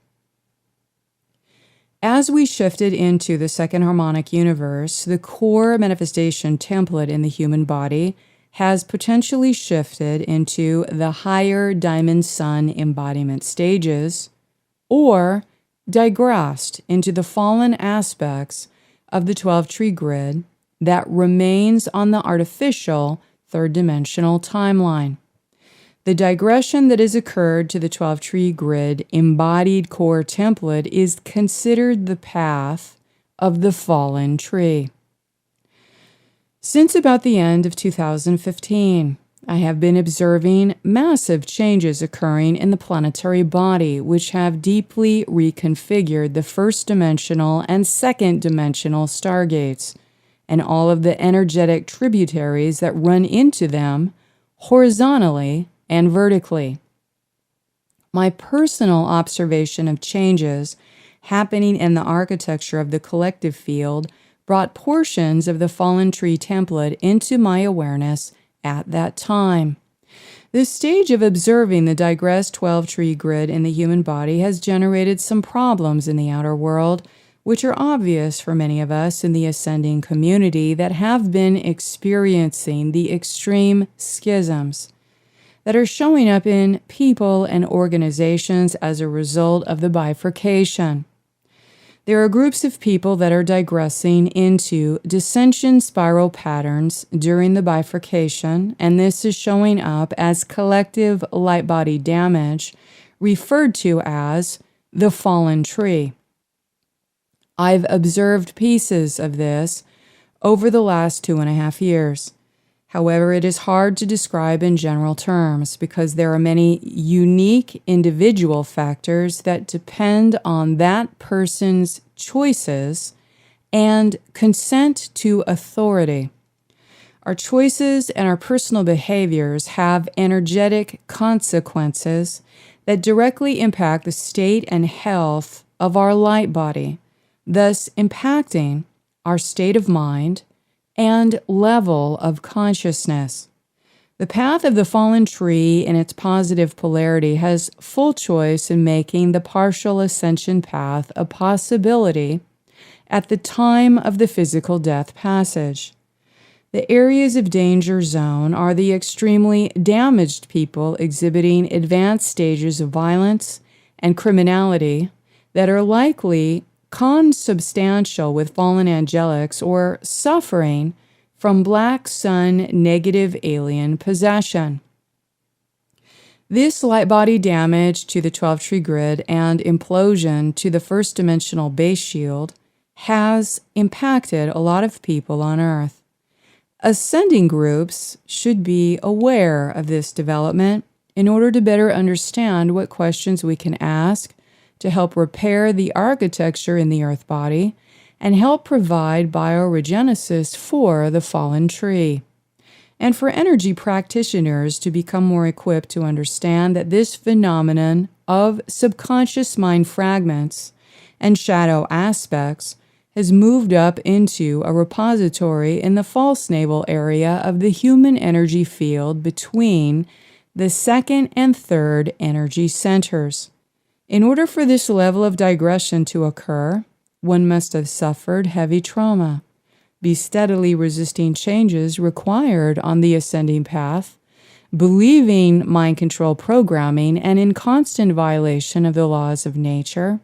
As we shifted into the second harmonic universe, the core manifestation template in the human body has potentially shifted into the higher diamond sun embodiment stages, or digressed into the fallen aspects of the 12 tree grid that remains on the artificial third dimensional timeline. The digression that has occurred to the 12 tree grid embodied core template is considered the path of the fallen tree. Since about the end of 2015, I have been observing massive changes occurring in the planetary body, which have deeply reconfigured the first dimensional and second dimensional stargates, and all of the energetic tributaries that run into them horizontally and vertically. My personal observation of changes happening in the architecture of the collective field brought portions of the fallen tree template into my awareness at that time. This stage of observing the digressed 12 tree grid in the human body has generated some problems in the outer world, which are obvious for many of us in the ascending community that have been experiencing the extreme schisms that are showing up in people and organizations as a result of the bifurcation. There are groups of people that are digressing into dissension spiral patterns during the bifurcation, and this is showing up as collective light body damage, referred to as the fallen tree. I've observed pieces of this over the last 2.5 years. However, it is hard to describe in general terms because there are many unique individual factors that depend on that person's choices and consent to authority. Our choices and our personal behaviors have energetic consequences that directly impact the state and health of our light body, thus impacting our state of mind and level of consciousness. The path of the fallen tree in its positive polarity has full choice in making the partial ascension path a possibility at the time of the physical death passage. The areas of danger zone are the extremely damaged people exhibiting advanced stages of violence and criminality that are likely consubstantial with fallen angelics or suffering from black sun negative alien possession. This light body damage to the 12-tree grid and implosion to the first dimensional base shield has impacted a lot of people on Earth. Ascending groups should be aware of this development in order to better understand what questions we can ask to help repair the architecture in the Earth body and help provide bioregenesis for the fallen tree. And for energy practitioners to become more equipped to understand that this phenomenon of subconscious mind fragments and shadow aspects has moved up into a repository in the false navel area of the human energy field between the second and third energy centers. In order for this level of digression to occur, one must have suffered heavy trauma, be steadily resisting changes required on the ascending path, believing mind control programming and in constant violation of the laws of nature,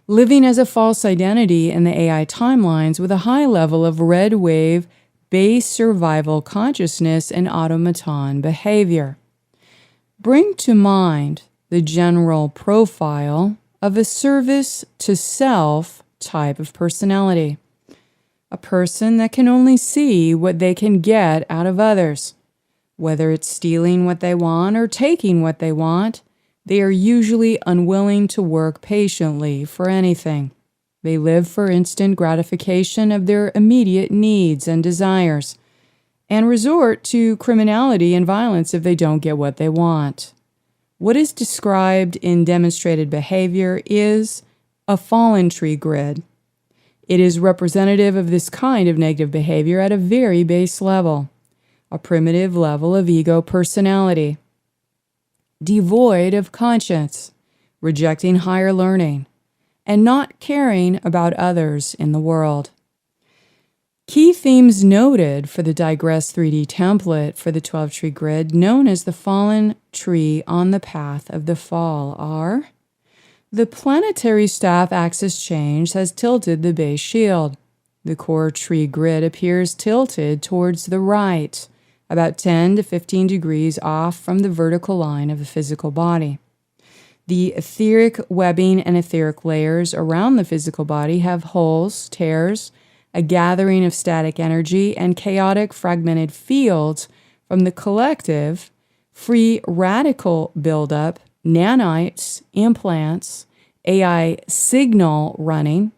living as a false identity in the AI timelines with a high level of red wave base survival consciousness and automaton behavior. Bring to mind the general profile of a service to self type of personality. A person that can only see what they can get out of others. Whether it's stealing what they want or taking what they want, they are usually unwilling to work patiently for anything. They live for instant gratification of their immediate needs and desires, and resort to criminality and violence if they don't get what they want. What is described in demonstrated behavior is a fallen tree grid. It is representative of this kind of negative behavior at a very base level, a primitive level of ego personality, devoid of conscience, rejecting higher learning, and not caring about others in the world. Key themes noted for the Digress 3D template for the 12-tree grid, known as the fallen tree on the path of the fall, are: the planetary staff axis change has tilted the base shield. The core tree grid appears tilted towards the right, about 10 to 15 degrees off from the vertical line of the physical body. The etheric webbing and etheric layers around the physical body have holes, tears, a gathering of static energy, and chaotic fragmented fields from the collective, free radical buildup, nanites, implants, AI signal running,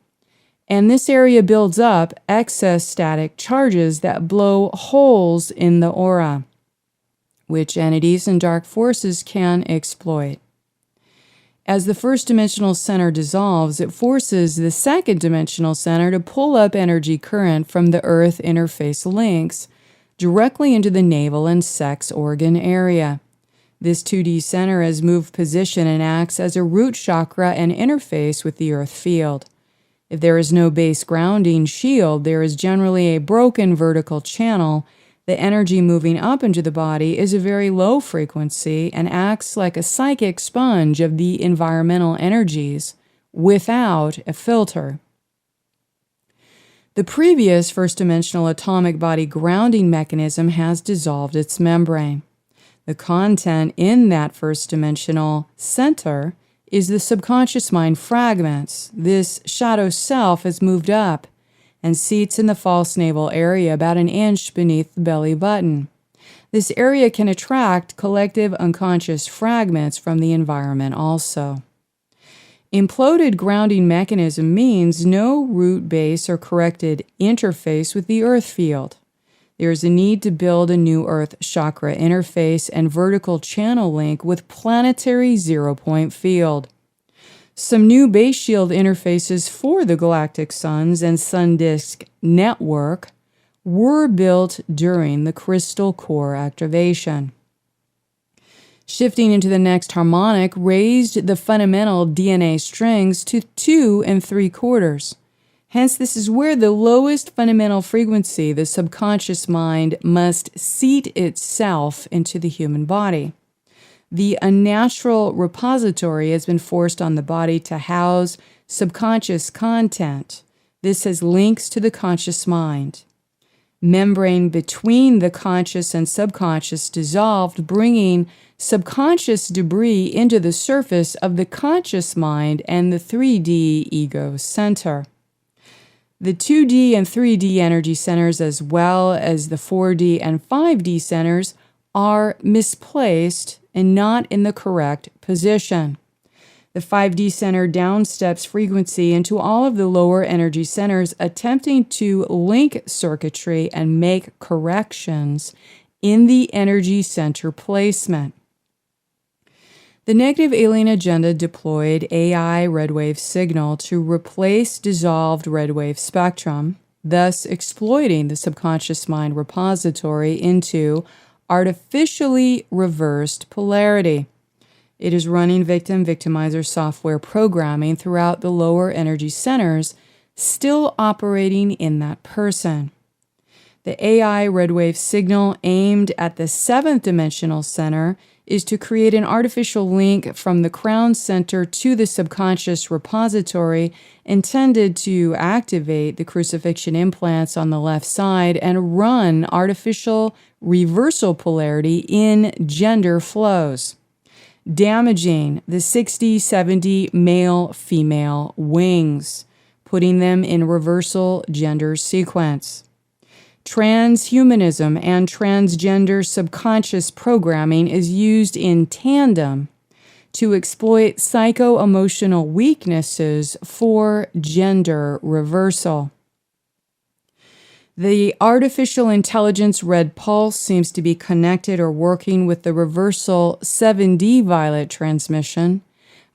and this area builds up excess static charges that blow holes in the aura, which entities and dark forces can exploit. As the first dimensional center dissolves, it forces the second dimensional center to pull up energy current from the earth interface links directly into the navel and sex organ area. This 2D center has moved position and acts as a root chakra and interface with the earth field. If there is no base grounding shield, there is generally a broken vertical channel. The energy moving up into the body is a very low frequency and acts like a psychic sponge of the environmental energies without a filter. The previous first-dimensional atomic body grounding mechanism has dissolved its membrane. The content in that first-dimensional center is the subconscious mind fragments. This shadow self has moved up and seats in the false navel area about an inch beneath the belly button. This area can attract collective unconscious fragments from the environment also. Imploded grounding mechanism means no root base or corrected interface with the earth field. There is a need to build a new earth chakra interface and vertical channel link with planetary zero-point field. Some new base shield interfaces for the galactic suns and sun disk network were built during the crystal core activation. Shifting into the next harmonic raised the fundamental DNA strings to 2 3/4. Hence, this is where the lowest fundamental frequency, the subconscious mind, must seat itself into the human body. The unnatural repository has been forced on the body to house subconscious content. This has links to the conscious mind. Membrane between the conscious and subconscious dissolved, bringing subconscious debris into the surface of the conscious mind and the 3D ego center. The 2D and 3D energy centers, as well as the 4D and 5D centers, are misplaced and not in the correct position. The 5D center downsteps frequency into all of the lower energy centers, attempting to link circuitry and make corrections in the energy center placement. The negative alien agenda deployed AI red wave signal to replace dissolved red wave spectrum, thus exploiting the subconscious mind repository into artificially reversed polarity. It is running victim-victimizer software programming throughout the lower energy centers, still operating in that person. The AI red wave signal aimed at the 7th dimensional center is to create an artificial link from the crown center to the subconscious repository, intended to activate the crucifixion implants on the left side and run artificial reversal polarity in gender flows, damaging the 60-70 male-female wings, putting them in reversal gender sequence. Transhumanism and transgender subconscious programming is used in tandem to exploit psycho-emotional weaknesses for gender reversal. The artificial intelligence red pulse seems to be connected or working with the reversal 7D violet transmission,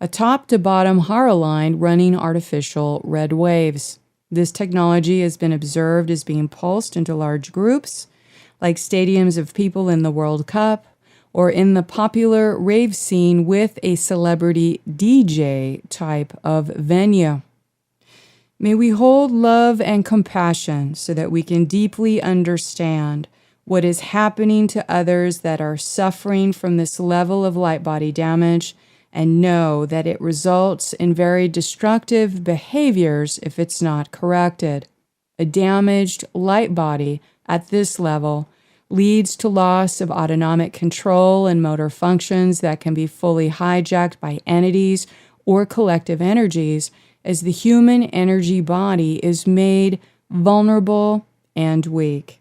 a top-to-bottom Hara line running artificial red waves. This technology has been observed as being pulsed into large groups, like stadiums of people in the World Cup, or in the popular rave scene with a celebrity DJ type of venue. May we hold love and compassion so that we can deeply understand what is happening to others that are suffering from this level of light body damage, and know that it results in very destructive behaviors if it's not corrected. A damaged light body at this level leads to loss of autonomic control and motor functions that can be fully hijacked by entities or collective energies, as the human energy body is made vulnerable and weak.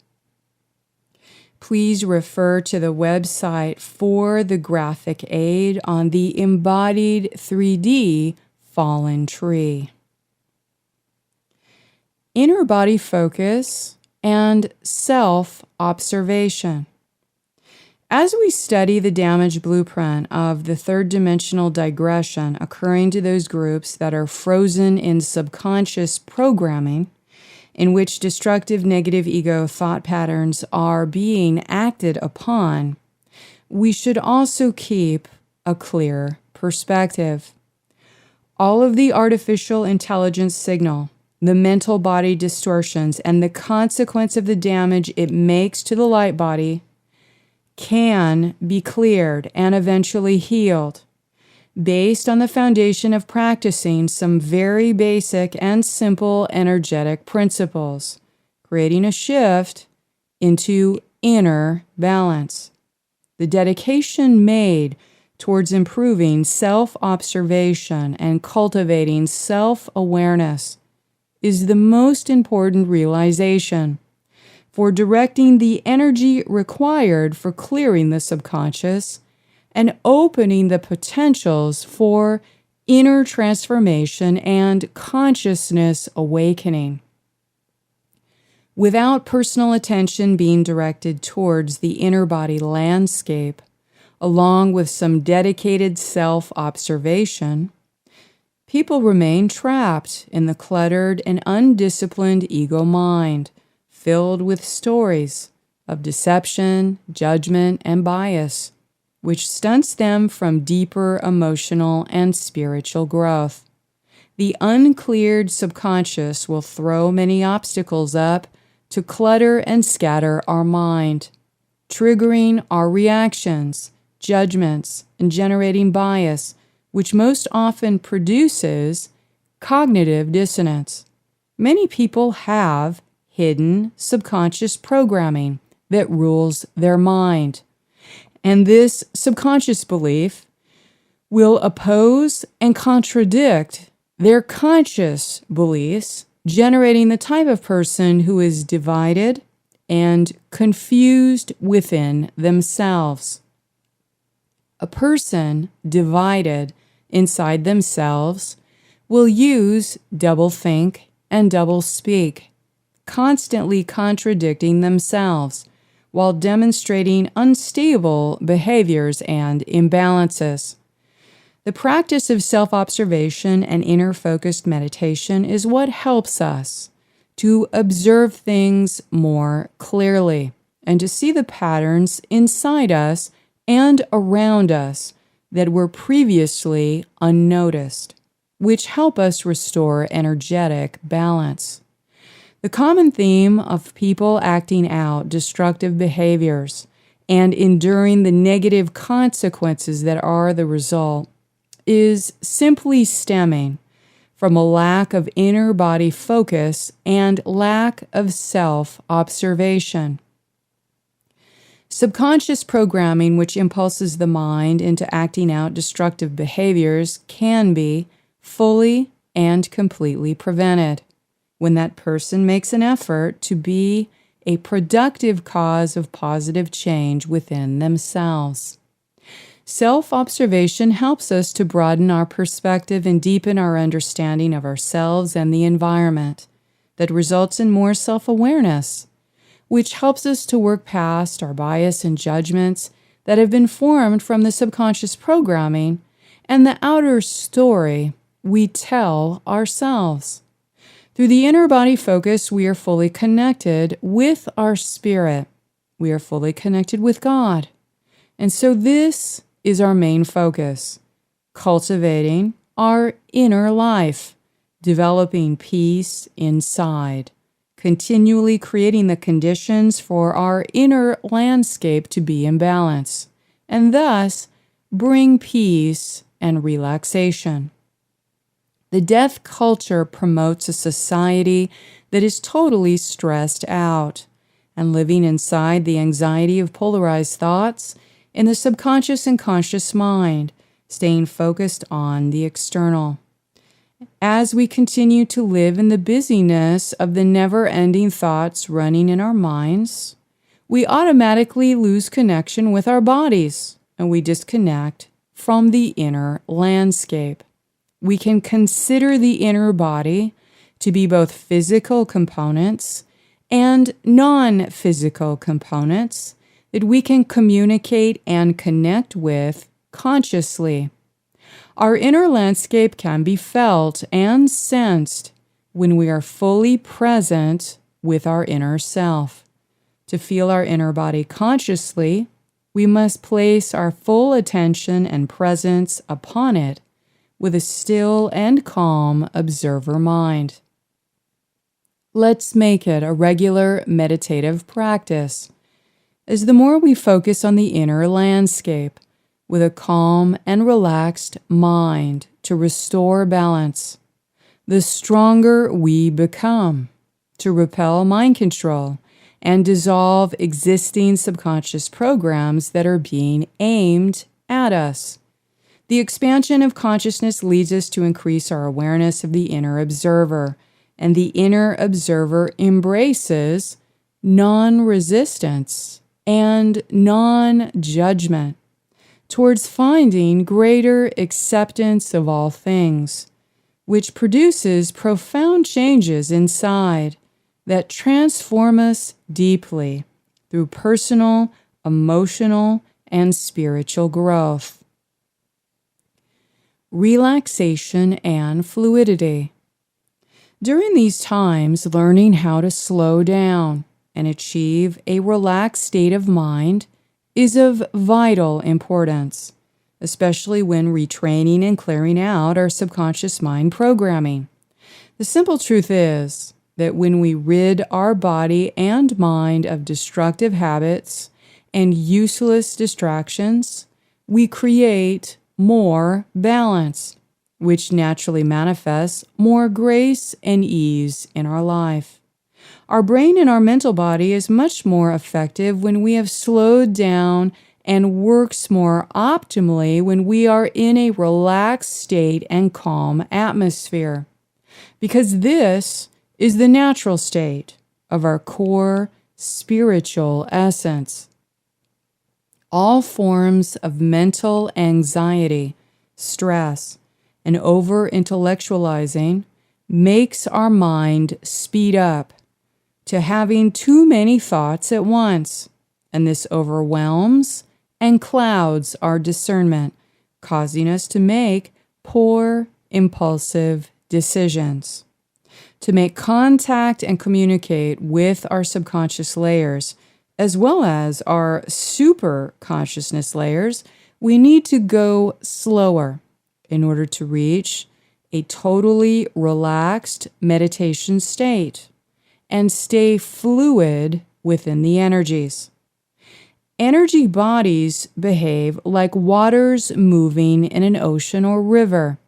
Please refer to the website for the graphic aid on the embodied 3D fallen tree. Inner body focus and self-observation. As we study the damage blueprint of the third-dimensional digression occurring to those groups that are frozen in subconscious programming, in which destructive negative ego thought patterns are being acted upon, we should also keep a clear perspective. All of the artificial intelligence signal, the mental body distortions, and the consequence of the damage it makes to the light body can be cleared and eventually healed based on the foundation of practicing some very basic and simple energetic principles, creating a shift into inner balance. The dedication made towards improving self-observation and cultivating self-awareness is the most important realization for directing the energy required for clearing the subconscious and opening the potentials for inner transformation and consciousness awakening. Without personal attention being directed towards the inner body landscape, along with some dedicated self-observation, people remain trapped in the cluttered and undisciplined ego mind, filled with stories of deception, judgment, and bias, which stunts them from deeper emotional and spiritual growth. The uncleared subconscious will throw many obstacles up to clutter and scatter our mind, triggering our reactions, judgments, and generating bias, which most often produces cognitive dissonance. Many people have hidden subconscious programming that rules their mind, and this subconscious belief will oppose and contradict their conscious beliefs, generating the type of person who is divided and confused within themselves. A person divided inside themselves will use doublethink and doublespeak, constantly contradicting themselves while demonstrating unstable behaviors and imbalances. The practice of self-observation and inner-focused meditation is what helps us to observe things more clearly and to see the patterns inside us and around us that were previously unnoticed, which help us restore energetic balance. The common theme of people acting out destructive behaviors and enduring the negative consequences that are the result is simply stemming from a lack of inner body focus and lack of self-observation. Subconscious programming, which impulses the mind into acting out destructive behaviors, can be fully and completely prevented when that person makes an effort to be a productive cause of positive change within themselves. Self-observation helps us to broaden our perspective and deepen our understanding of ourselves and the environment that results in more self-awareness, which helps us to work past our bias and judgments that have been formed from the subconscious programming and the outer story we tell ourselves. Through the inner body focus, we are fully connected with our spirit. We are fully connected with God. And so this is our main focus, cultivating our inner life, developing peace inside, continually creating the conditions for our inner landscape to be in balance, and thus bring peace and relaxation. The death culture promotes a society that is totally stressed out and living inside the anxiety of polarized thoughts in the subconscious and conscious mind, staying focused on the external. As we continue to live in the busyness of the never-ending thoughts running in our minds, we automatically lose connection with our bodies and we disconnect from the inner landscape. We can consider the inner body to be both physical components and non-physical components that we can communicate and connect with consciously. Our inner landscape can be felt and sensed when we are fully present with our inner self. To feel our inner body consciously, we must place our full attention and presence upon it with a still and calm observer mind. Let's make it a regular meditative practice, as the more we focus on the inner landscape with a calm and relaxed mind to restore balance, the stronger we become to repel mind control and dissolve existing subconscious programs that are being aimed at us. The expansion of consciousness leads us to increase our awareness of the inner observer, and the inner observer embraces non-resistance and non-judgment towards finding greater acceptance of all things, which produces profound changes inside that transform us deeply through personal, emotional, and spiritual growth. Relaxation and fluidity. During these times, learning how to slow down and achieve a relaxed state of mind is of vital importance, especially when retraining and clearing out our subconscious mind programming. The simple truth is that when we rid our body and mind of destructive habits and useless distractions, we create more balance, which naturally manifests more grace and ease in our life. Our brain and our mental body is much more effective when we have slowed down and works more optimally when we are in a relaxed state and calm atmosphere. Because this is the natural state of our core spiritual essence. All forms of mental anxiety, stress, and over-intellectualizing makes our mind speed up to having too many thoughts at once, and this overwhelms and clouds our discernment, causing us to make poor, impulsive decisions. To make contact and communicate with our subconscious layers, as well as our super consciousness layers, we need to go slower in order to reach a totally relaxed meditation state and stay fluid within the energies. Energy bodies behave like waters moving in an ocean or river.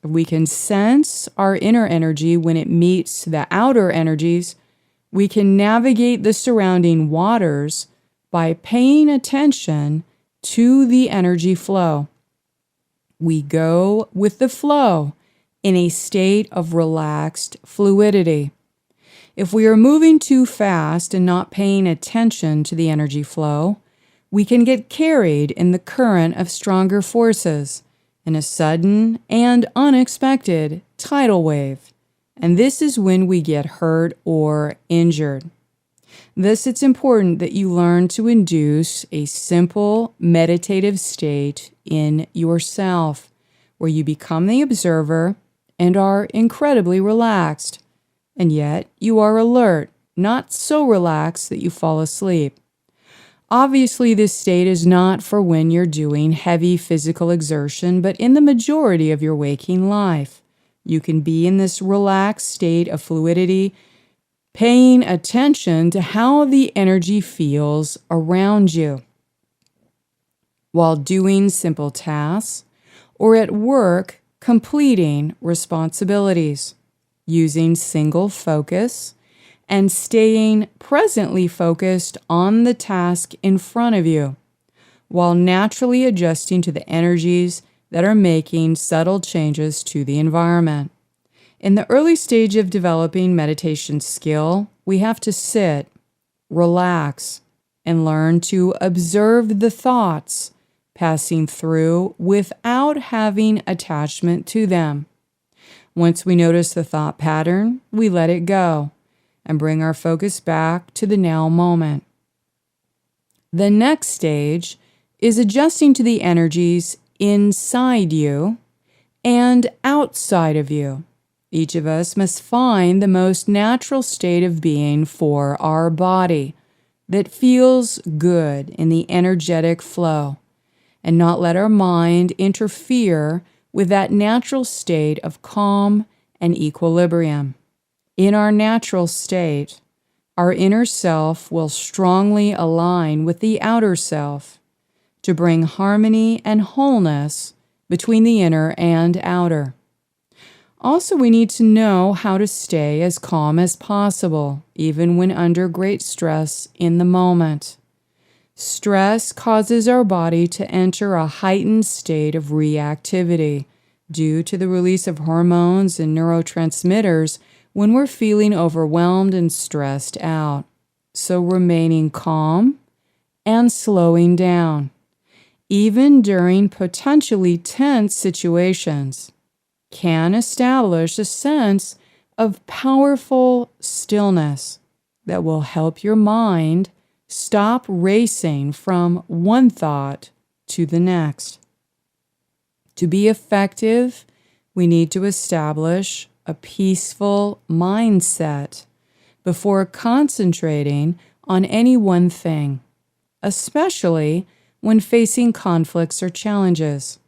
We can sense our inner energy when it meets the outer energies. We can navigate the surrounding waters by paying attention to the energy flow. We go with the flow in a state of relaxed fluidity. If we are moving too fast and not paying attention to the energy flow, we can get carried in the current of stronger forces in a sudden and unexpected tidal wave, and this is when we get hurt or injured. Thus, it's important that you learn to induce a simple meditative state in yourself, where you become the observer and are incredibly relaxed, and yet you are alert, not so relaxed that you fall asleep. Obviously, this state is not for when you're doing heavy physical exertion, but in the majority of your waking life. You can be in this relaxed state of fluidity, paying attention to how the energy feels around you. While doing simple tasks, or at work, completing responsibilities, using single focus, and staying presently focused on the task in front of you, while naturally adjusting to the energies that are making subtle changes to the environment. In the early stage of developing meditation skill, we have to sit, relax, and learn to observe the thoughts passing through without having attachment to them. Once we notice the thought pattern, we let it go and bring our focus back to the now moment. The next stage is adjusting to the energies inside you and outside of you. Each of us must find the most natural state of being for our body that feels good in the energetic flow, and not let our mind interfere with that natural state of calm and equilibrium. In our natural state, our inner self will strongly align with the outer self to bring harmony and wholeness between the inner and outer. Also, we need to know how to stay as calm as possible, even when under great stress in the moment. Stress causes our body to enter a heightened state of reactivity due to the release of hormones and neurotransmitters when we're feeling overwhelmed and stressed out. So remaining calm and slowing down, even during potentially tense situations, can establish a sense of powerful stillness that will help your mind stop racing from one thought to the next. To be effective, we need to establish a peaceful mindset before concentrating on any one thing, especially when facing conflicts or challenges.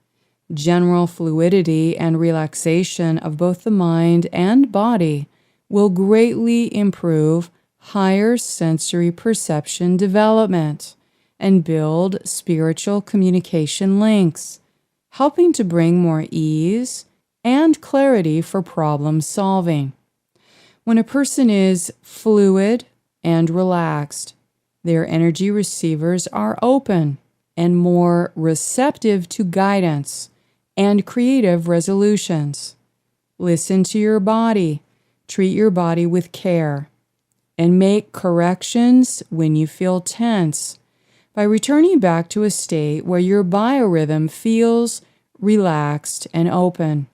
General fluidity and relaxation of both the mind and body will greatly improve higher sensory perception development and build spiritual communication links, helping to bring more ease and clarity for problem solving. When a person is fluid and relaxed, their energy receivers are open and more receptive to guidance and creative resolutions. Listen to your body, treat your body with care, and make corrections when you feel tense by returning back to a state where your biorhythm feels relaxed and open.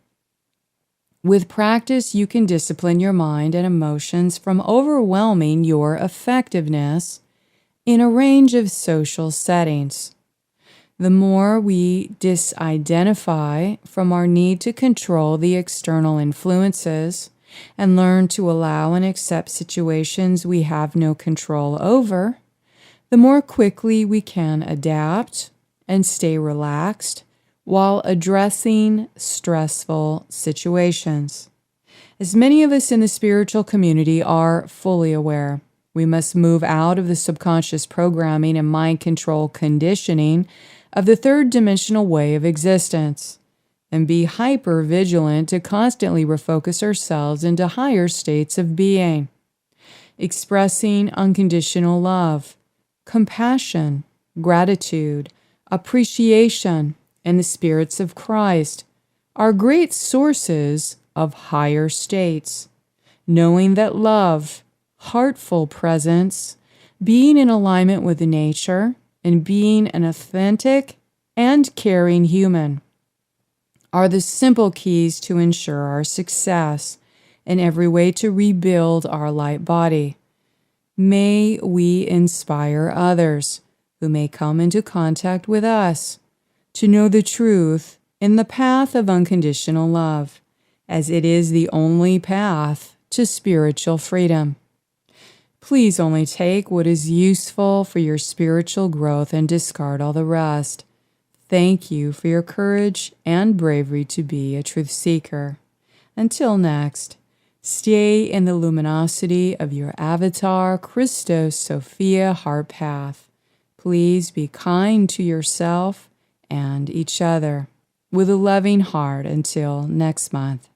With practice, you can discipline your mind and emotions from overwhelming your effectiveness in a range of social settings. The more we disidentify from our need to control the external influences and learn to allow and accept situations we have no control over, the more quickly we can adapt and stay relaxed while addressing stressful situations. As many of us in the spiritual community are fully aware, we must move out of the subconscious programming and mind control conditioning of the third dimensional way of existence and be hyper vigilant to constantly refocus ourselves into higher states of being, expressing unconditional love, compassion, gratitude, appreciation, and the spirits of Christ are great sources of higher states. Knowing that love, heartful presence, being in alignment with nature, and being an authentic and caring human are the simple keys to ensure our success in every way to rebuild our light body. May we inspire others who may come into contact with us to know the truth in the path of unconditional love, as it is the only path to spiritual freedom. Please only take what is useful for your spiritual growth and discard all the rest. Thank you for your courage and bravery to be a truth seeker. Until next, stay in the luminosity of your avatar, Christos Sophia heart path. Please be kind to yourself and each other with a loving heart until next month.